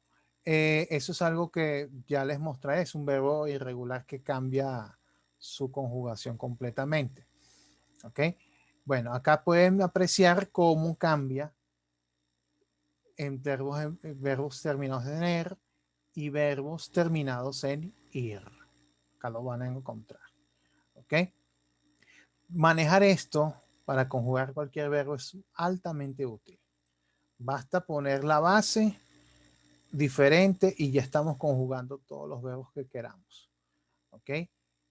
eso es algo que ya les mostraré, es un verbo irregular que cambia su conjugación completamente. ¿Ok? Bueno, acá pueden apreciar cómo cambia en verbos terminados en er y verbos terminados en ir. Acá lo van a encontrar. ¿Ok? Manejar esto para conjugar cualquier verbo es altamente útil. Basta poner la base diferente y ya estamos conjugando todos los verbos que queramos. ¿Ok?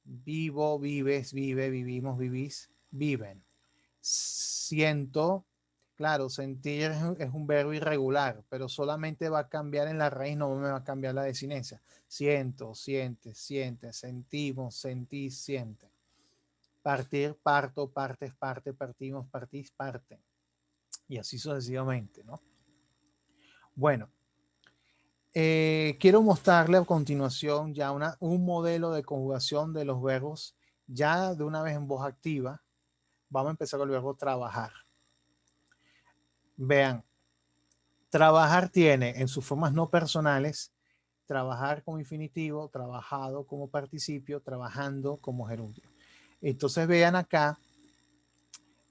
Vivo, vives, vive, vivimos, vivís, viven. Siento, claro, sentir es un verbo irregular, pero solamente va a cambiar en la raíz, no me va a cambiar la desinencia. Siento, sientes, sientes, sentimos, sentís, siente. Partir, parto, partes, parte, partimos, partís, parten. Y así sucesivamente, ¿no? Bueno, quiero mostrarle a continuación ya un modelo de conjugación de los verbos ya de una vez en voz activa. Vamos a empezar con el verbo trabajar. Vean, trabajar tiene en sus formas no personales, trabajar como infinitivo, trabajado como participio, trabajando como gerundio. Entonces vean acá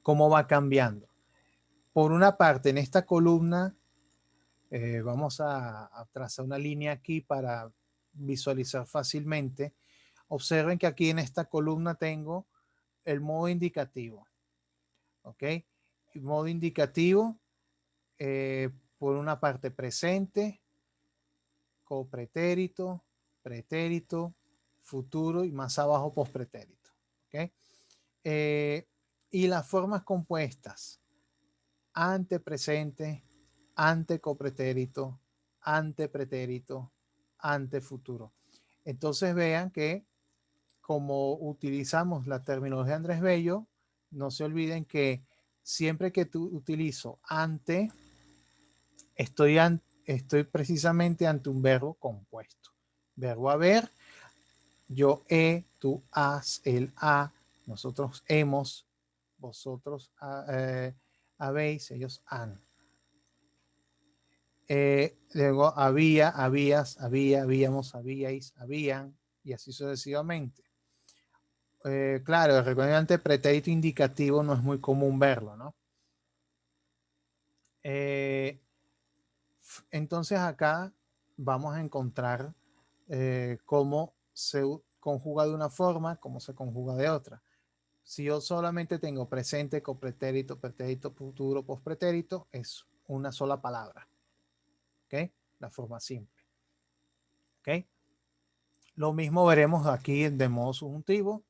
cómo va cambiando. Por una parte, en esta columna, vamos a trazar una línea aquí para visualizar fácilmente. Observen que aquí en esta columna tengo el modo indicativo. ¿Ok? El modo indicativo, por una parte presente, copretérito, pretérito, futuro y más abajo pospretérito. ¿Ok? Y las formas compuestas, antepresente, antecopretérito, antepretérito, antefuturo. Entonces vean que como utilizamos la terminología de Andrés Bello, no se olviden que siempre que tú utilizo ante, estoy precisamente ante un verbo compuesto. Verbo haber, yo he, tú has, él ha, nosotros hemos, vosotros habéis, ellos han. Luego había, habías, había, habíamos, habíais, habían, y así sucesivamente. Claro, recuerden, ante pretérito indicativo no es muy común verlo, ¿no? Entonces acá vamos a encontrar cómo se conjuga de una forma, cómo se conjuga de otra. Si yo solamente tengo presente, copretérito, pretérito, futuro, pospretérito, es una sola palabra. ¿Ok? La forma simple. ¿Ok? Lo mismo veremos aquí de modo subjuntivo.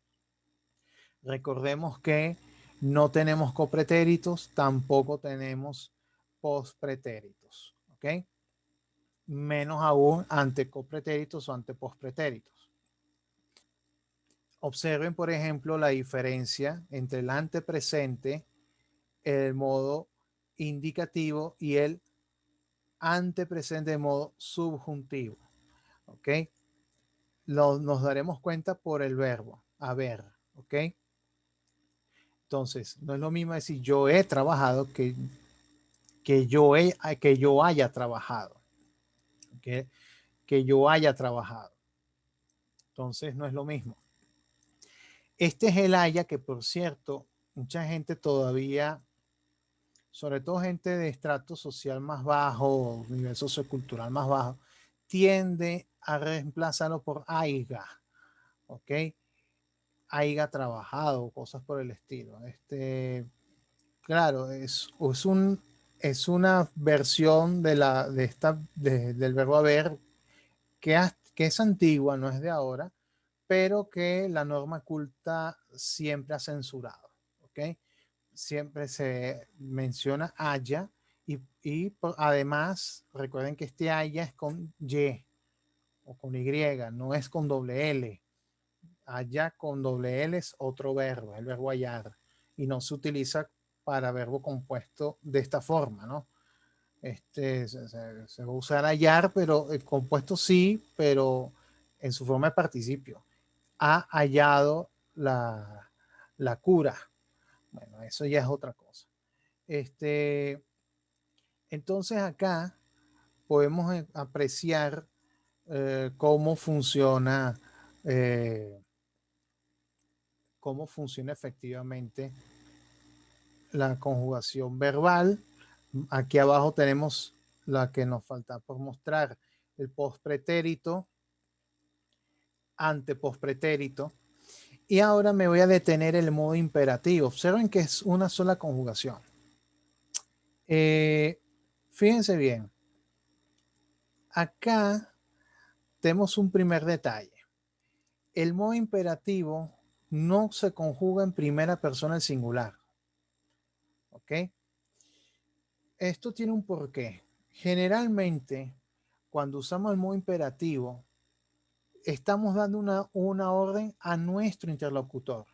Recordemos que no tenemos copretéritos, tampoco tenemos pospretéritos. ¿Ok? Menos aún ante copretéritos o ante pospretéritos. Observen, por ejemplo, la diferencia entre el antepresente, el modo indicativo y el antepresente de modo subjuntivo. ¿Ok? Nos daremos cuenta por el verbo haber. ¿Ok? Entonces, no es lo mismo decir yo he trabajado que yo haya trabajado. ¿Ok? Que yo haya trabajado. Entonces, no es lo mismo. Este es el haya que, por cierto, mucha gente todavía, sobre todo gente de estrato social más bajo, nivel sociocultural más bajo, tiende a reemplazarlo por aiga, ¿ok? Aiga trabajado, cosas por el estilo. Claro, es una versión del verbo haber que es antigua, no es de ahora, pero que la norma culta siempre ha censurado, ¿ok? Siempre se menciona haya y además recuerden que este haya es con Y o con Y, no es con doble L. Haya con doble L es otro verbo, el verbo hallar, y no se utiliza para verbo compuesto de esta forma, ¿no? Se va a usar hallar, pero el compuesto sí, pero en su forma de participio. Ha hallado la cura. Bueno, eso ya es otra cosa. Entonces acá podemos apreciar eh, cómo funciona efectivamente la conjugación verbal. Aquí abajo tenemos la que nos falta por mostrar, el pospretérito, antepospretérito. Y ahora me voy a detener en el modo imperativo. Observen que es una sola conjugación. Fíjense bien, acá tenemos un primer detalle. El modo imperativo no se conjuga en primera persona del singular. ¿Ok? Esto tiene un porqué. Generalmente, cuando usamos el modo imperativo, estamos dando una orden a nuestro interlocutor.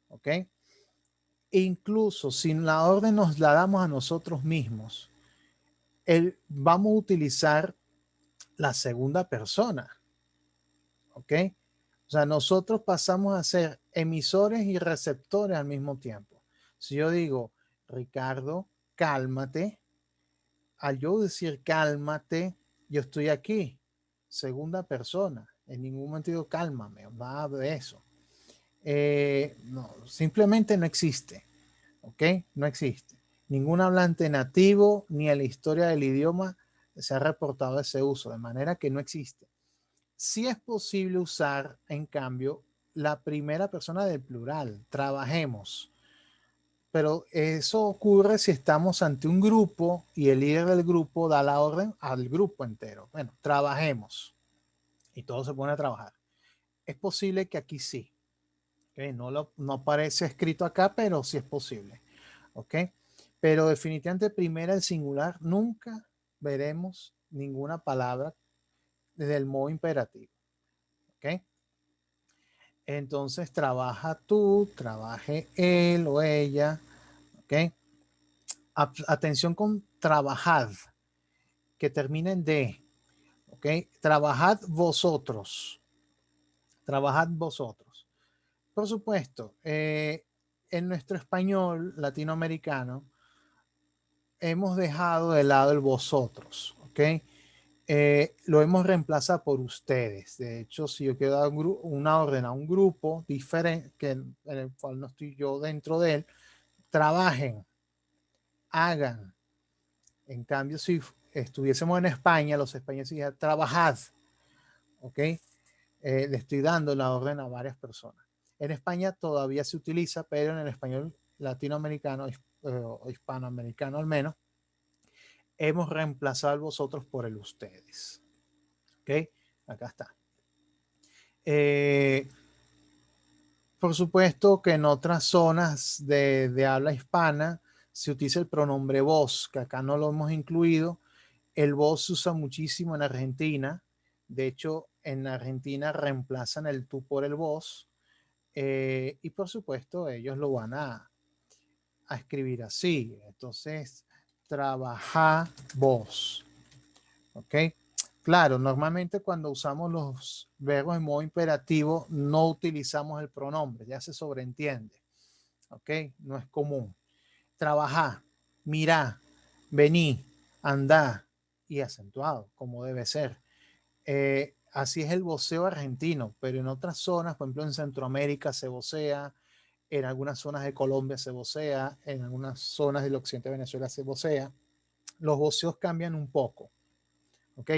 ¿Ok? E incluso si la orden nos la damos a nosotros mismos, vamos a utilizar la segunda persona. ¿Ok? O sea, nosotros pasamos a ser emisores y receptores al mismo tiempo. Si yo digo, Ricardo, cálmate, al yo decir cálmate, yo estoy aquí, segunda persona. En ningún momento digo cálmame, va de eso. No, simplemente no existe. ¿Ok? No existe. Ningún hablante nativo ni en la historia del idioma se ha reportado ese uso, de manera que no existe. Sí es posible usar, en cambio, la primera persona del plural, trabajemos. Pero eso ocurre si estamos ante un grupo y el líder del grupo da la orden al grupo entero. Bueno, trabajemos. Y todo se pone a trabajar. Es posible que aquí sí. ¿Okay? No aparece escrito acá, pero sí es posible. ¿Ok? Pero definitivamente primera el singular nunca veremos ninguna palabra desde el modo imperativo. ¿Ok? Entonces trabaja tú, trabaje él o ella. ¿Ok? Atención con trabajad, que termina en de. ¿Ok? Trabajad vosotros. Trabajad vosotros. Por supuesto, en nuestro español latinoamericano hemos dejado de lado el vosotros. ¿Ok? Lo hemos reemplazado por ustedes. De hecho, si yo quiero dar una orden a un grupo diferente, en el cual no estoy yo dentro de él, trabajen, hagan. En cambio, si estuviésemos en España, los españoles dirían trabajad. ¿Ok? Le estoy dando la orden a varias personas. En España todavía se utiliza, pero en el español latinoamericano o hispanoamericano al menos, hemos reemplazado el vosotros por el ustedes. ¿Ok? Acá está. Por supuesto que en otras zonas de habla hispana se utiliza el pronombre vos, que acá no lo hemos incluido. El vos se usa muchísimo en Argentina. De hecho, en Argentina reemplazan el tú por el vos. Y por supuesto, ellos lo van a escribir así. Entonces, trabaja vos. ¿Ok? Claro, normalmente cuando usamos los verbos en modo imperativo no utilizamos el pronombre, ya se sobreentiende. ¿Ok? No es común. Trabajar, mirar, venir, andar y acentuado, como debe ser. Así es el voceo argentino, pero en otras zonas, por ejemplo en Centroamérica se vocea, en algunas zonas de Colombia se vocea, en algunas zonas del occidente de Venezuela se vocea. Los voceos cambian un poco. ¿Ok?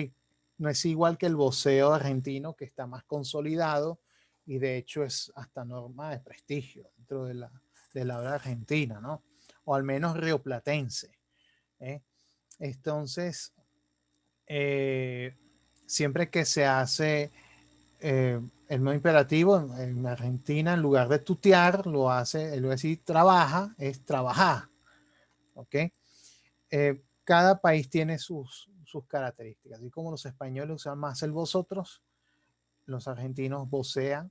No es igual que el voceo argentino, que está más consolidado y de hecho es hasta norma de prestigio dentro de la habla argentina, ¿no? O al menos rioplatense. ¿Eh? Entonces, eh, siempre que se hace el no imperativo en Argentina, en lugar de tutear, lo hace, lo decir trabaja, es trabajar. ¿Ok? Cada país tiene sus características. Así como los españoles usan más el vosotros, los argentinos vocean.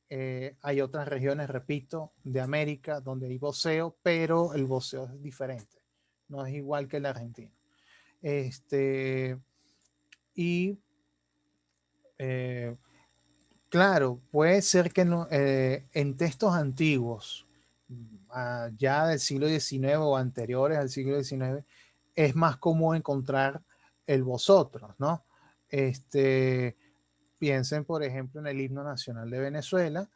Hay otras regiones, repito, de América donde hay voceo, pero el voceo es diferente. No es igual que el argentino. Y claro, puede ser que no, en textos antiguos, ya del siglo XIX o anteriores al siglo XIX, es más común encontrar el vosotros, ¿no? Piensen, por ejemplo, en el himno nacional de Venezuela.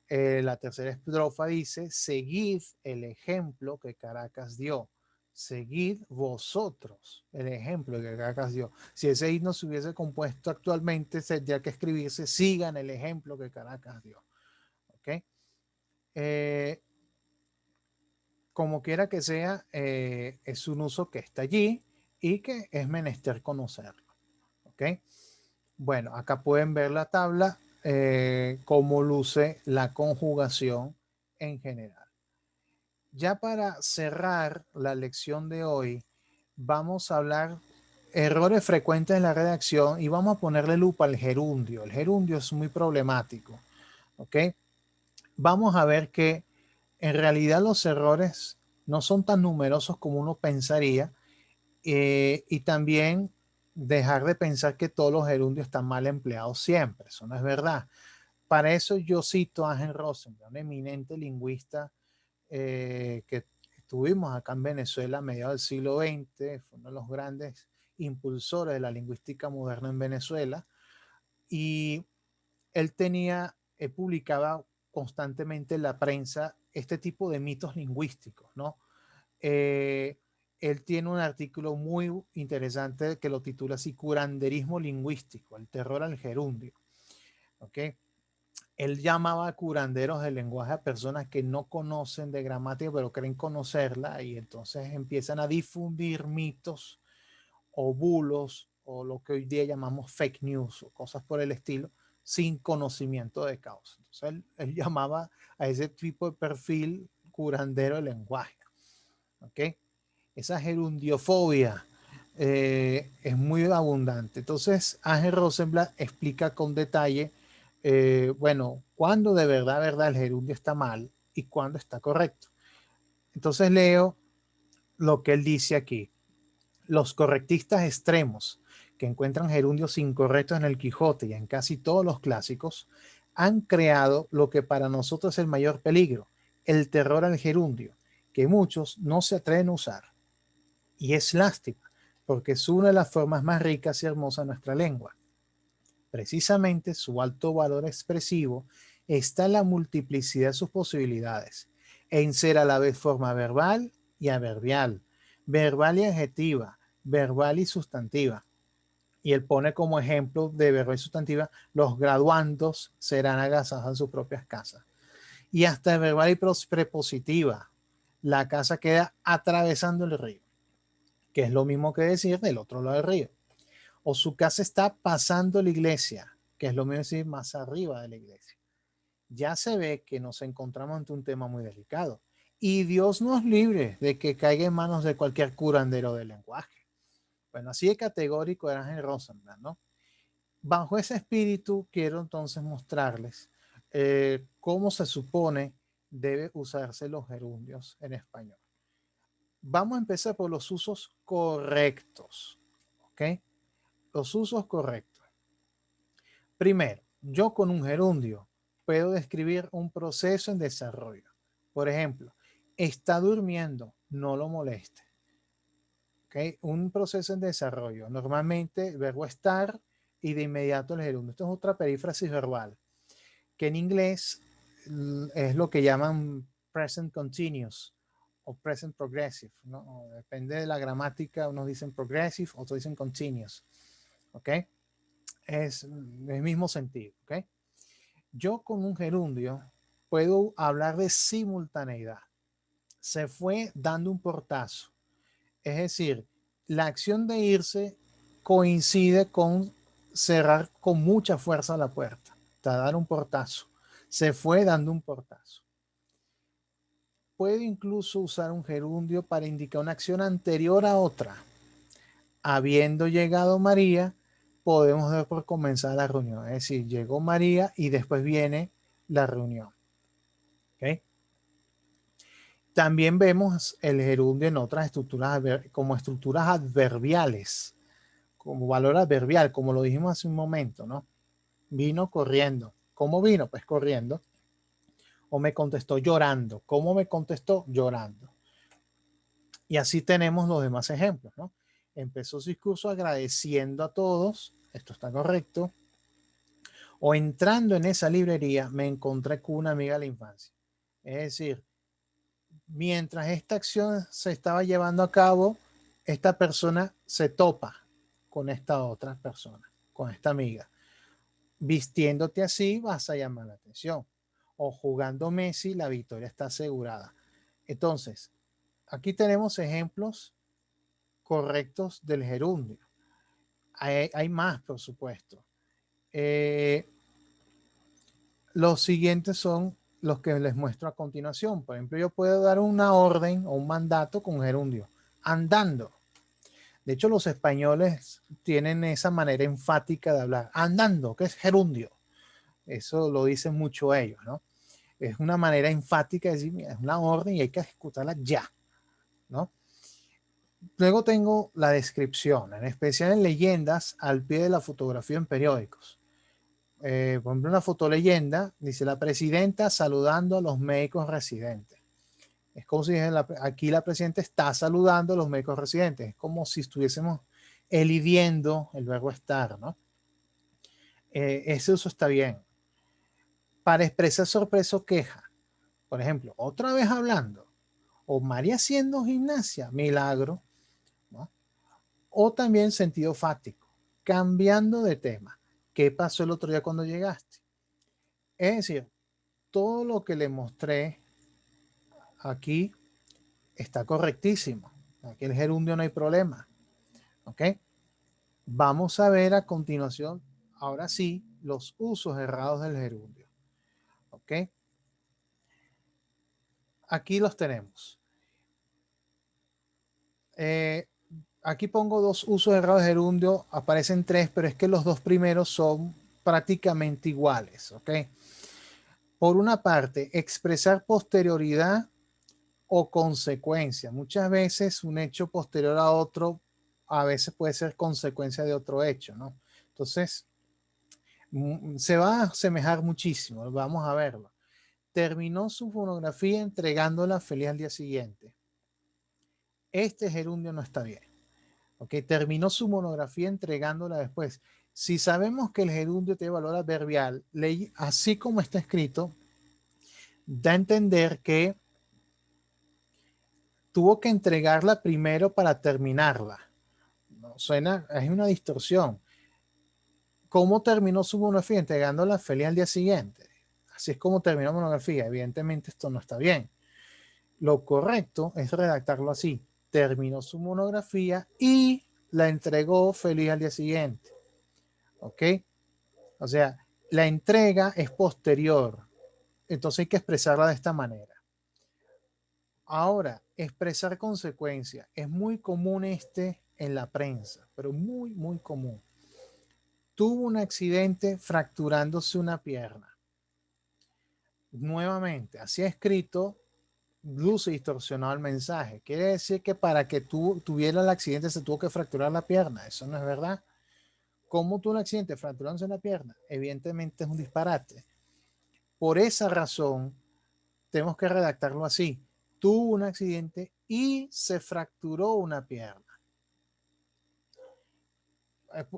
La tercera estrofa dice, seguid el ejemplo que Caracas dio. Seguid vosotros el ejemplo que Caracas dio. Si ese himno se hubiese compuesto actualmente, tendría que escribirse, sigan el ejemplo que Caracas dio. ¿Ok? como quiera que sea, es un uso que está allí y que es menester conocerlo. ¿Ok? Bueno, acá pueden ver la tabla, cómo luce la conjugación en general. Ya para cerrar la lección de hoy, vamos a hablar errores frecuentes en la redacción y vamos a ponerle lupa al gerundio. El gerundio es muy problemático. ¿Ok? Vamos a ver que en realidad los errores no son tan numerosos como uno pensaría, y también dejar de pensar que todos los gerundios están mal empleados siempre. Eso no es verdad. Para eso yo cito a Ángel Rosenberg, un eminente lingüista que tuvimos acá en Venezuela a mediados del siglo XX, fue uno de los grandes impulsores de la lingüística moderna en Venezuela, y él publicaba constantemente en la prensa este tipo de mitos lingüísticos, ¿no? Eh, Él tiene un artículo muy interesante que lo titula así, Curanderismo lingüístico, el terror al gerundio. ¿Ok? Él llamaba curanderos del lenguaje a personas que no conocen de gramática, pero creen conocerla, y entonces empiezan a difundir mitos o bulos o lo que hoy día llamamos fake news o cosas por el estilo, sin conocimiento de causa. Entonces él llamaba a ese tipo de perfil curandero del lenguaje. ¿Ok? Esa gerundiofobia es muy abundante. Entonces, Ángel Rosenblatt explica con detalle, bueno, cuándo de verdad el gerundio está mal y cuándo está correcto. Entonces leo lo que él dice aquí. Los correctistas extremos que encuentran gerundios incorrectos en el Quijote y en casi todos los clásicos han creado lo que para nosotros es el mayor peligro, el terror al gerundio, que muchos no se atreven a usar. Y es lástima, porque es una de las formas más ricas y hermosas de nuestra lengua. Precisamente su alto valor expresivo está en la multiplicidad de sus posibilidades, en ser a la vez forma verbal y adverbial, verbal y adjetiva, verbal y sustantiva. Y él pone como ejemplo de verbal y sustantiva, los graduandos serán agasados en sus propias casas. Y hasta verbal y prepositiva, la casa queda atravesando el río, que es lo mismo que decir del otro lado del río. O su casa está pasando la iglesia, que es lo mismo decir más arriba de la iglesia. Ya se ve que nos encontramos ante un tema muy delicado. Y Dios nos libre de que caiga en manos de cualquier curandero del lenguaje. Bueno, así de categórico era Ángel Rosenblatt, ¿no? Bajo ese espíritu quiero entonces mostrarles cómo se supone debe usarse los gerundios en español. Vamos a empezar por los usos correctos, ¿ok? Los usos correctos. Primero, yo con un gerundio puedo describir un proceso en desarrollo. Por ejemplo, está durmiendo, no lo moleste. ¿Okay? Un proceso en desarrollo. Normalmente el verbo estar y de inmediato el gerundio. Esto es otra perífrasis verbal, que en inglés es lo que llaman present continuous o present progressive, ¿no? Depende de la gramática, unos dicen progressive, otros dicen continuous. ¿Ok? Es el mismo sentido. ¿Ok? Yo con un gerundio puedo hablar de simultaneidad. Se fue dando un portazo. Es decir, la acción de irse coincide con cerrar con mucha fuerza la puerta, dar un portazo. Se fue dando un portazo. Puedo incluso usar un gerundio para indicar una acción anterior a otra. Habiendo llegado María, podemos dar por comenzar la reunión. Es decir, llegó María y después viene la reunión. ¿Okay? También vemos el gerundio en otras estructuras como estructuras adverbiales, como valor adverbial, como lo dijimos hace un momento, ¿no? Vino corriendo. ¿Cómo vino? Pues corriendo. O me contestó llorando. ¿Cómo me contestó? Llorando. Y así tenemos los demás ejemplos, ¿no? Empezó su discurso agradeciendo a todos, esto está correcto. O entrando en esa librería me encontré con una amiga de la infancia. Es decir, mientras esta acción se estaba llevando a cabo, esta persona se topa con esta otra persona, con esta amiga. Vistiéndote así vas a llamar la atención. O jugando Messi, la victoria está asegurada. Entonces, Aquí tenemos ejemplos correctos del gerundio. Hay más, por supuesto. Los siguientes son los que les muestro a continuación. Por ejemplo, yo puedo dar una orden o un mandato con gerundio. Andando. De hecho, los españoles tienen esa manera enfática de hablar. Andando, que es gerundio. Eso lo dicen mucho ellos, ¿no? Es una manera enfática de decir, mira, es una orden y hay que ejecutarla ya, ¿no? Luego tengo la descripción, en especial en leyendas al pie de la fotografía en periódicos. Por ejemplo, una fotoleyenda dice la presidenta saludando a los médicos residentes. Es como si aquí la presidenta está saludando a los médicos residentes. Es como si estuviésemos elidiendo el verbo estar, ¿no? Ese uso está bien. Para expresar sorpresa o queja, por ejemplo, otra vez hablando, o María haciendo gimnasia, milagro, ¿no? O también sentido fático, cambiando de tema. ¿Qué pasó el otro día cuando llegaste? Es decir, todo lo que le mostré aquí está correctísimo. Aquí el gerundio no hay problema. ¿Ok? Vamos a ver a continuación, ahora sí, los usos errados del gerundio. ¿Ok? Aquí los tenemos. Aquí pongo dos usos errados de gerundio, aparecen tres, pero es que los dos primeros son prácticamente iguales. ¿Ok? Por una parte, expresar posterioridad o consecuencia. Muchas veces un hecho posterior a otro a veces puede ser consecuencia de otro hecho, ¿no? Entonces, se va a asemejar muchísimo. Vamos a verlo. Terminó su fonografía entregándola feliz al día siguiente. Este gerundio no está bien. ¿Ok? Terminó su monografía entregándola después. Si sabemos que el gerundio tiene valor adverbial, así como está escrito, da a entender que tuvo que entregarla primero para terminarla. No, suena, es una distorsión. ¿Cómo terminó su monografía? Entregándola feliz al día siguiente. Así es como terminó monografía. Evidentemente esto no está bien. Lo correcto es redactarlo así. Terminó su monografía y la entregó feliz al día siguiente. ¿Ok? O sea, la entrega es posterior. Entonces hay que expresarla de esta manera. Ahora, expresar consecuencias. Es muy común en la prensa, pero muy, muy común. Tuvo un accidente fracturándose una pierna. Nuevamente, así escrito, luce distorsionado el mensaje. Quiere decir que para que tú tuviera el accidente se tuvo que fracturar la pierna. Eso no es verdad. ¿Cómo tuvo un accidente fracturándose la pierna? Evidentemente es un disparate. Por esa razón, tenemos que redactarlo así. Tuvo un accidente y se fracturó una pierna.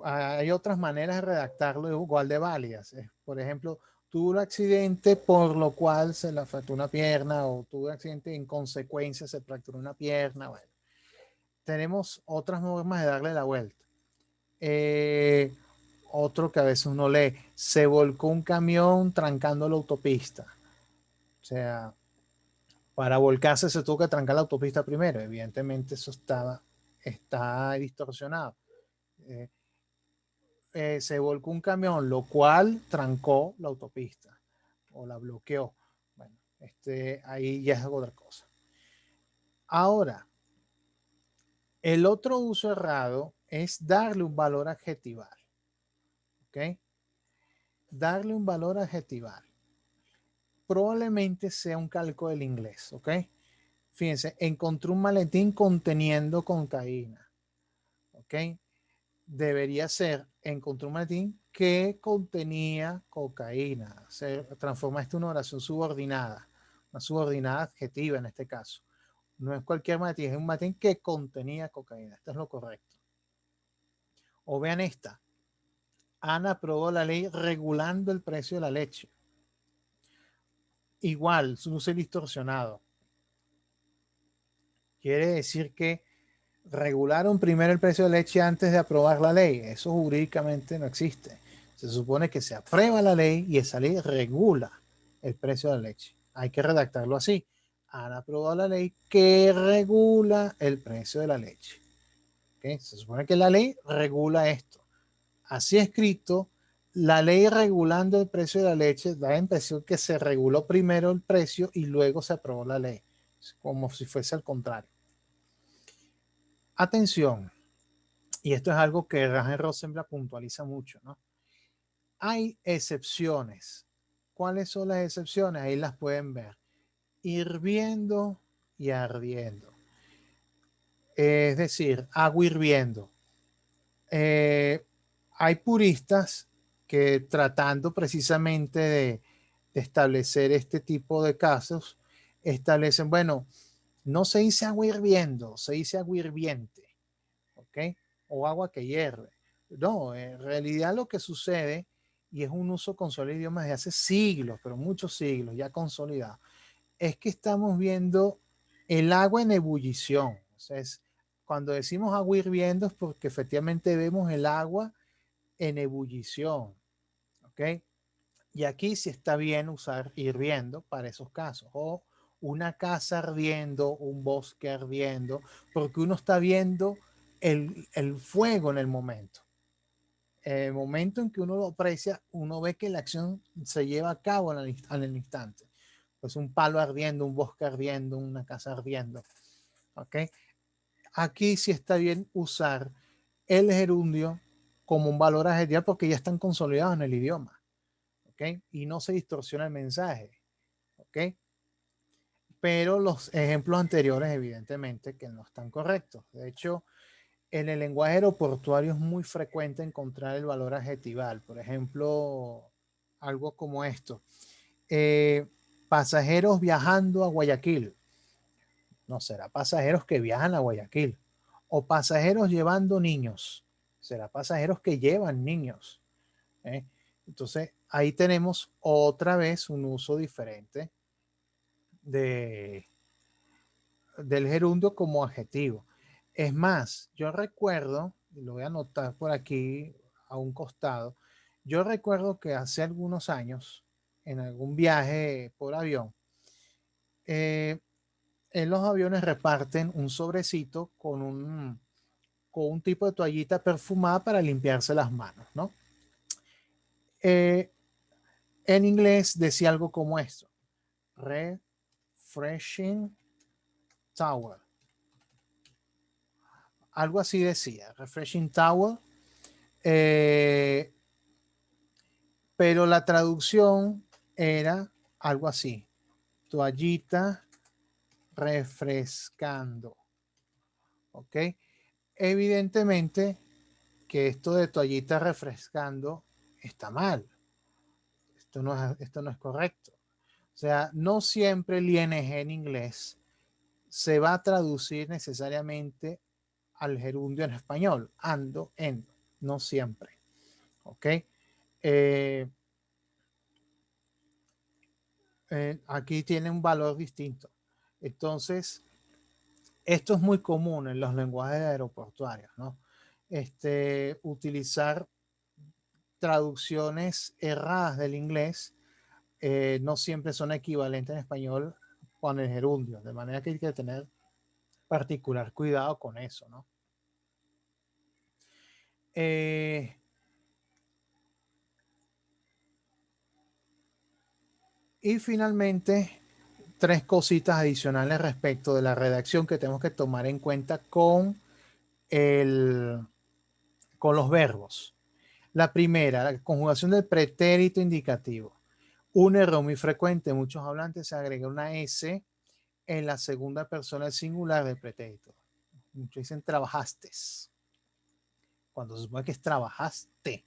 Hay otras maneras de redactarlo igual de válidas. Por ejemplo, tuvo un accidente por lo cual se le fracturó una pierna, o tuvo un accidente en consecuencia se fracturó una pierna. Bueno, tenemos otras formas de darle la vuelta. Otro que a veces uno lee, se volcó un camión trancando la autopista. O sea, para volcarse se tuvo que trancar la autopista primero. Evidentemente eso está distorsionado. Eh, se volcó un camión, lo cual trancó la autopista o la bloqueó. Bueno, ahí ya es otra cosa. Ahora, el otro uso errado es darle un valor adjetival. ¿Ok? Darle un valor adjetival. Probablemente sea un calco del inglés. ¿Ok? Fíjense, encontró un maletín conteniendo cocaína. ¿Ok? Debería ser, encontró un maletín que contenía cocaína. Se transforma esto en una oración subordinada, una subordinada adjetiva en este caso. No es cualquier maletín, es un maletín que contenía cocaína. Esto es lo correcto. O vean esta. Ana aprobó la ley regulando el precio de la leche. Igual, su uso distorsionado. Quiere decir que regularon primero el precio de leche antes de aprobar la ley. Eso jurídicamente no existe. Se supone que se aprueba la ley y esa ley regula el precio de la leche. Hay que redactarlo así. han aprobado la ley que regula el precio de la leche. ¿Okay? Se supone que la ley regula esto. Así escrito, la ley regulando el precio de la leche da la impresión que se reguló primero el precio y luego se aprobó la ley, como si fuese al contrario. Atención, y esto es algo que Rajen Rosenblatt puntualiza mucho, ¿no? Hay excepciones. ¿Cuáles son las excepciones? Ahí las pueden ver. Hirviendo y ardiendo. Es decir, agua hirviendo. Hay puristas que tratando precisamente de establecer este tipo de casos, establecen, bueno, no se dice agua hirviendo, se dice agua hirviente, ¿ok? O agua que hierve. No, en realidad lo que sucede, y es un uso consolidado de idiomas de hace siglos, pero muchos siglos ya consolidado, es que estamos viendo el agua en ebullición. O sea, cuando decimos agua hirviendo es porque efectivamente vemos el agua en ebullición. ¿Ok? Y aquí sí está bien usar hirviendo para esos casos. O una casa ardiendo, un bosque ardiendo, porque uno está viendo el fuego en el momento. El momento en que uno lo aprecia, uno ve que la acción se lleva a cabo en el instante. Pues un palo ardiendo, un bosque ardiendo, una casa ardiendo. ¿Ok? Aquí sí está bien usar el gerundio como un valor adjetivo porque ya están consolidados en el idioma. ¿Ok? Y no se distorsiona el mensaje. ¿Ok? Pero los ejemplos anteriores, evidentemente, que no están correctos. De hecho, en el lenguaje aeroportuario es muy frecuente encontrar el valor adjetival. Por ejemplo, algo como esto. Eh, pasajeros viajando a Guayaquil. No será pasajeros que viajan a Guayaquil. O pasajeros llevando niños. Será pasajeros que llevan niños. ¿Eh? Entonces, ahí tenemos otra vez un uso diferente de, del gerundio como adjetivo. Es más, yo recuerdo, y lo voy a anotar por aquí a un costado, yo recuerdo que hace algunos años, en algún viaje por avión, eh, en los aviones reparten un sobrecito con un tipo de toallita perfumada para limpiarse las manos, ¿no? Eh, en inglés decía algo como esto, refreshing towel. Algo así decía, refreshing towel. Eh, pero la traducción era algo así, toallita refrescando. ¿Ok? Evidentemente que esto de toallita refrescando está mal. Esto no es correcto. O sea, no siempre el ing en inglés se va a traducir necesariamente al gerundio en español, ando, endo, no siempre. ¿Ok? Eh, aquí tiene un valor distinto. Entonces, esto es muy común en los lenguajes aeroportuarios, ¿no? Utilizar traducciones erradas del inglés no siempre son equivalentes en español con el gerundio, de manera que hay que tener particular cuidado con eso, ¿no? Eh, y finalmente, tres cositas adicionales respecto de la redacción que tenemos que tomar en cuenta con los verbos. La primera, la conjugación del pretérito indicativo. Un error muy frecuente, muchos hablantes se agrega una S en la segunda persona del singular del pretérito. Muchos dicen trabajaste, cuando se supone que es trabajaste.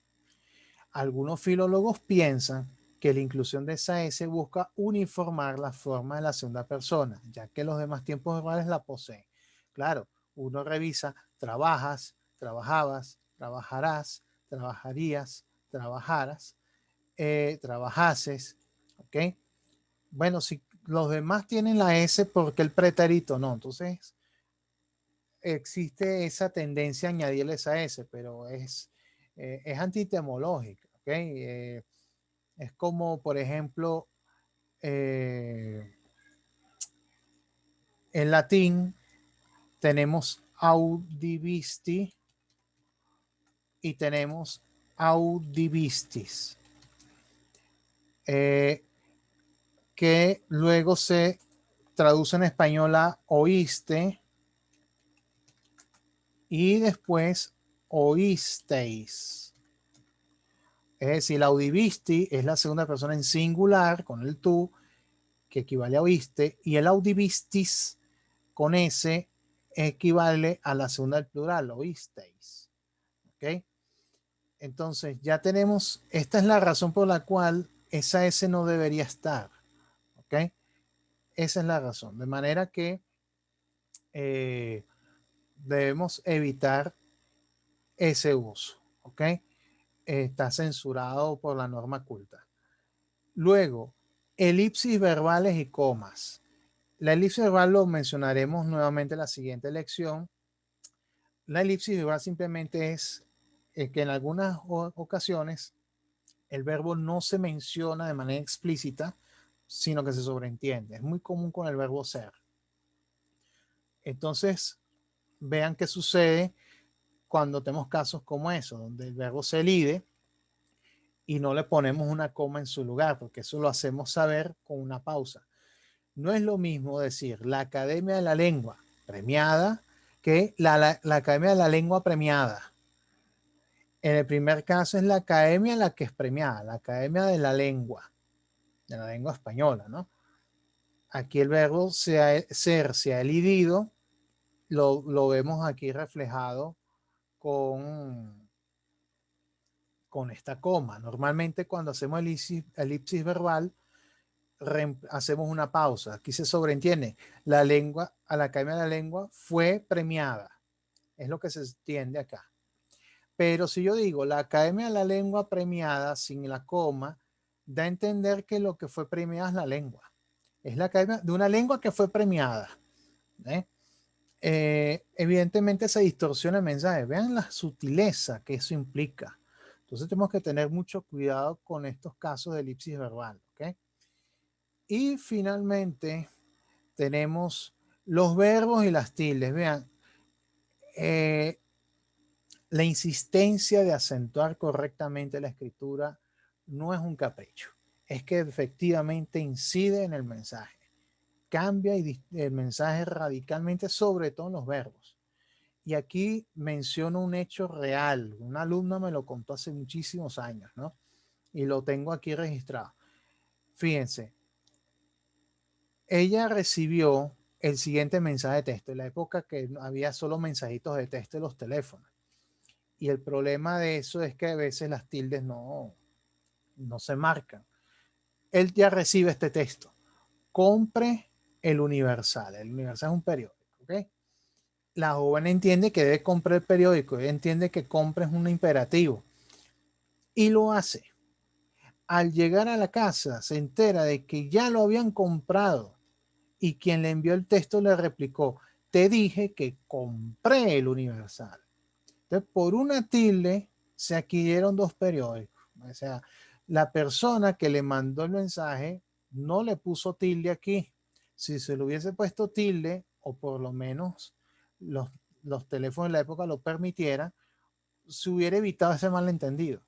Algunos filólogos piensan que la inclusión de esa S busca uniformar la forma de la segunda persona, ya que los demás tiempos verbales la poseen. Claro, uno revisa trabajas, trabajabas, trabajarás, trabajarías, trabajaras, trabajases, ¿ok? Bueno, si los demás tienen la S, ¿por qué el pretérito no? Entonces, existe esa tendencia a añadirle esa S, pero es antitemológica, ¿ok? Es como, por ejemplo, eh, En latín tenemos audivisti y tenemos audivistis, que luego se traduce en español a oíste y después oísteis. Es decir, la audivisti es la segunda persona en singular con el tú, que equivale a oíste, y el audivistis con S equivale a la segunda del plural, oísteis. ¿Ok? Entonces ya tenemos, esta es la razón por la cual esa S no debería estar. ¿Ok? Esa es la razón. De manera que debemos evitar ese uso. ¿Ok? Está censurado por la norma culta. Luego, elipsis verbales y comas. La elipsis verbal lo mencionaremos nuevamente en la siguiente lección. La elipsis verbal simplemente es que en algunas ocasiones el verbo no se menciona de manera explícita, sino que se sobreentiende. Es muy común con el verbo ser. Entonces, vean qué sucede cuando tenemos casos como eso, donde el verbo se elide y no le ponemos una coma en su lugar, porque eso lo hacemos saber con una pausa. No es lo mismo decir la Academia de la Lengua premiada que la Academia de la Lengua premiada. En el primer caso es la academia la que es premiada, la Academia de la Lengua Española, ¿no? Aquí el verbo ser se ha elidido, lo vemos aquí reflejado con esta coma. Normalmente cuando hacemos elipsis verbal, hacemos una pausa. Aquí se sobreentiende. La lengua, a la Academia de la Lengua fue premiada. Es lo que se entiende acá. Pero si yo digo la Academia de la Lengua premiada sin la coma, da a entender que lo que fue premiada es la lengua. Es la academia de una lengua que fue premiada. ¿eh? Evidentemente se distorsiona el mensaje. Vean la sutileza que eso implica. Entonces tenemos que tener mucho cuidado con estos casos de elipsis verbal. ¿Okay? Y finalmente tenemos los verbos y las tildes. Vean, la insistencia de acentuar correctamente la escritura no es un capricho, es que efectivamente incide en el mensaje, cambia el mensaje radicalmente, sobre todo en los verbos. Y aquí menciono un hecho real, una alumna me lo contó hace muchísimos años, ¿no? Y lo tengo aquí registrado. Fíjense, ella recibió el siguiente mensaje de texto, en la época que había solo mensajitos de texto en los teléfonos. Y el problema de eso es que a veces las tildes no se marcan. Él ya recibe este texto. Compre el Universal. El Universal es un periódico. ¿Okay? La joven entiende que debe comprar el periódico. Ella entiende que compra es un imperativo. Y lo hace. Al llegar a la casa se entera de que ya lo habían comprado. Y quien le envió el texto le replicó, te dije que compré el Universal. Entonces, por una tilde se adquirieron dos periódicos. O sea, la persona que le mandó el mensaje no le puso tilde aquí. Si se le hubiese puesto tilde, o por lo menos los teléfonos de la época lo permitieran, se hubiera evitado ese malentendido.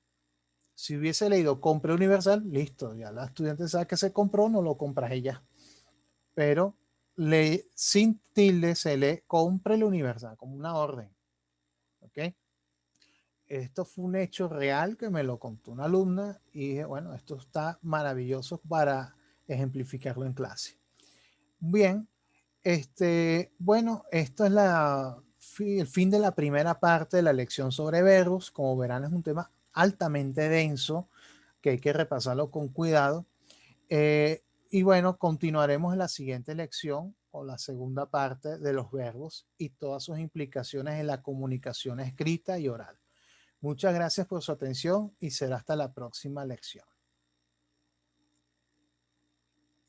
Si hubiese leído compre universal, listo, ya la estudiante sabe que se compró, no lo compras ella. Pero sin tilde se lee compre el universal como una orden. ¿Ok? Esto fue un hecho real que me lo contó una alumna y dije, bueno, esto está maravilloso para ejemplificarlo en clase. Bien, bueno, esto es el fin de la primera parte de la lección sobre verbos. Como verán, es un tema altamente denso que hay que repasarlo con cuidado. Y bueno, continuaremos en la siguiente lección o la segunda parte de los verbos y todas sus implicaciones en la comunicación escrita y oral. Muchas gracias por su atención y será hasta la próxima lección.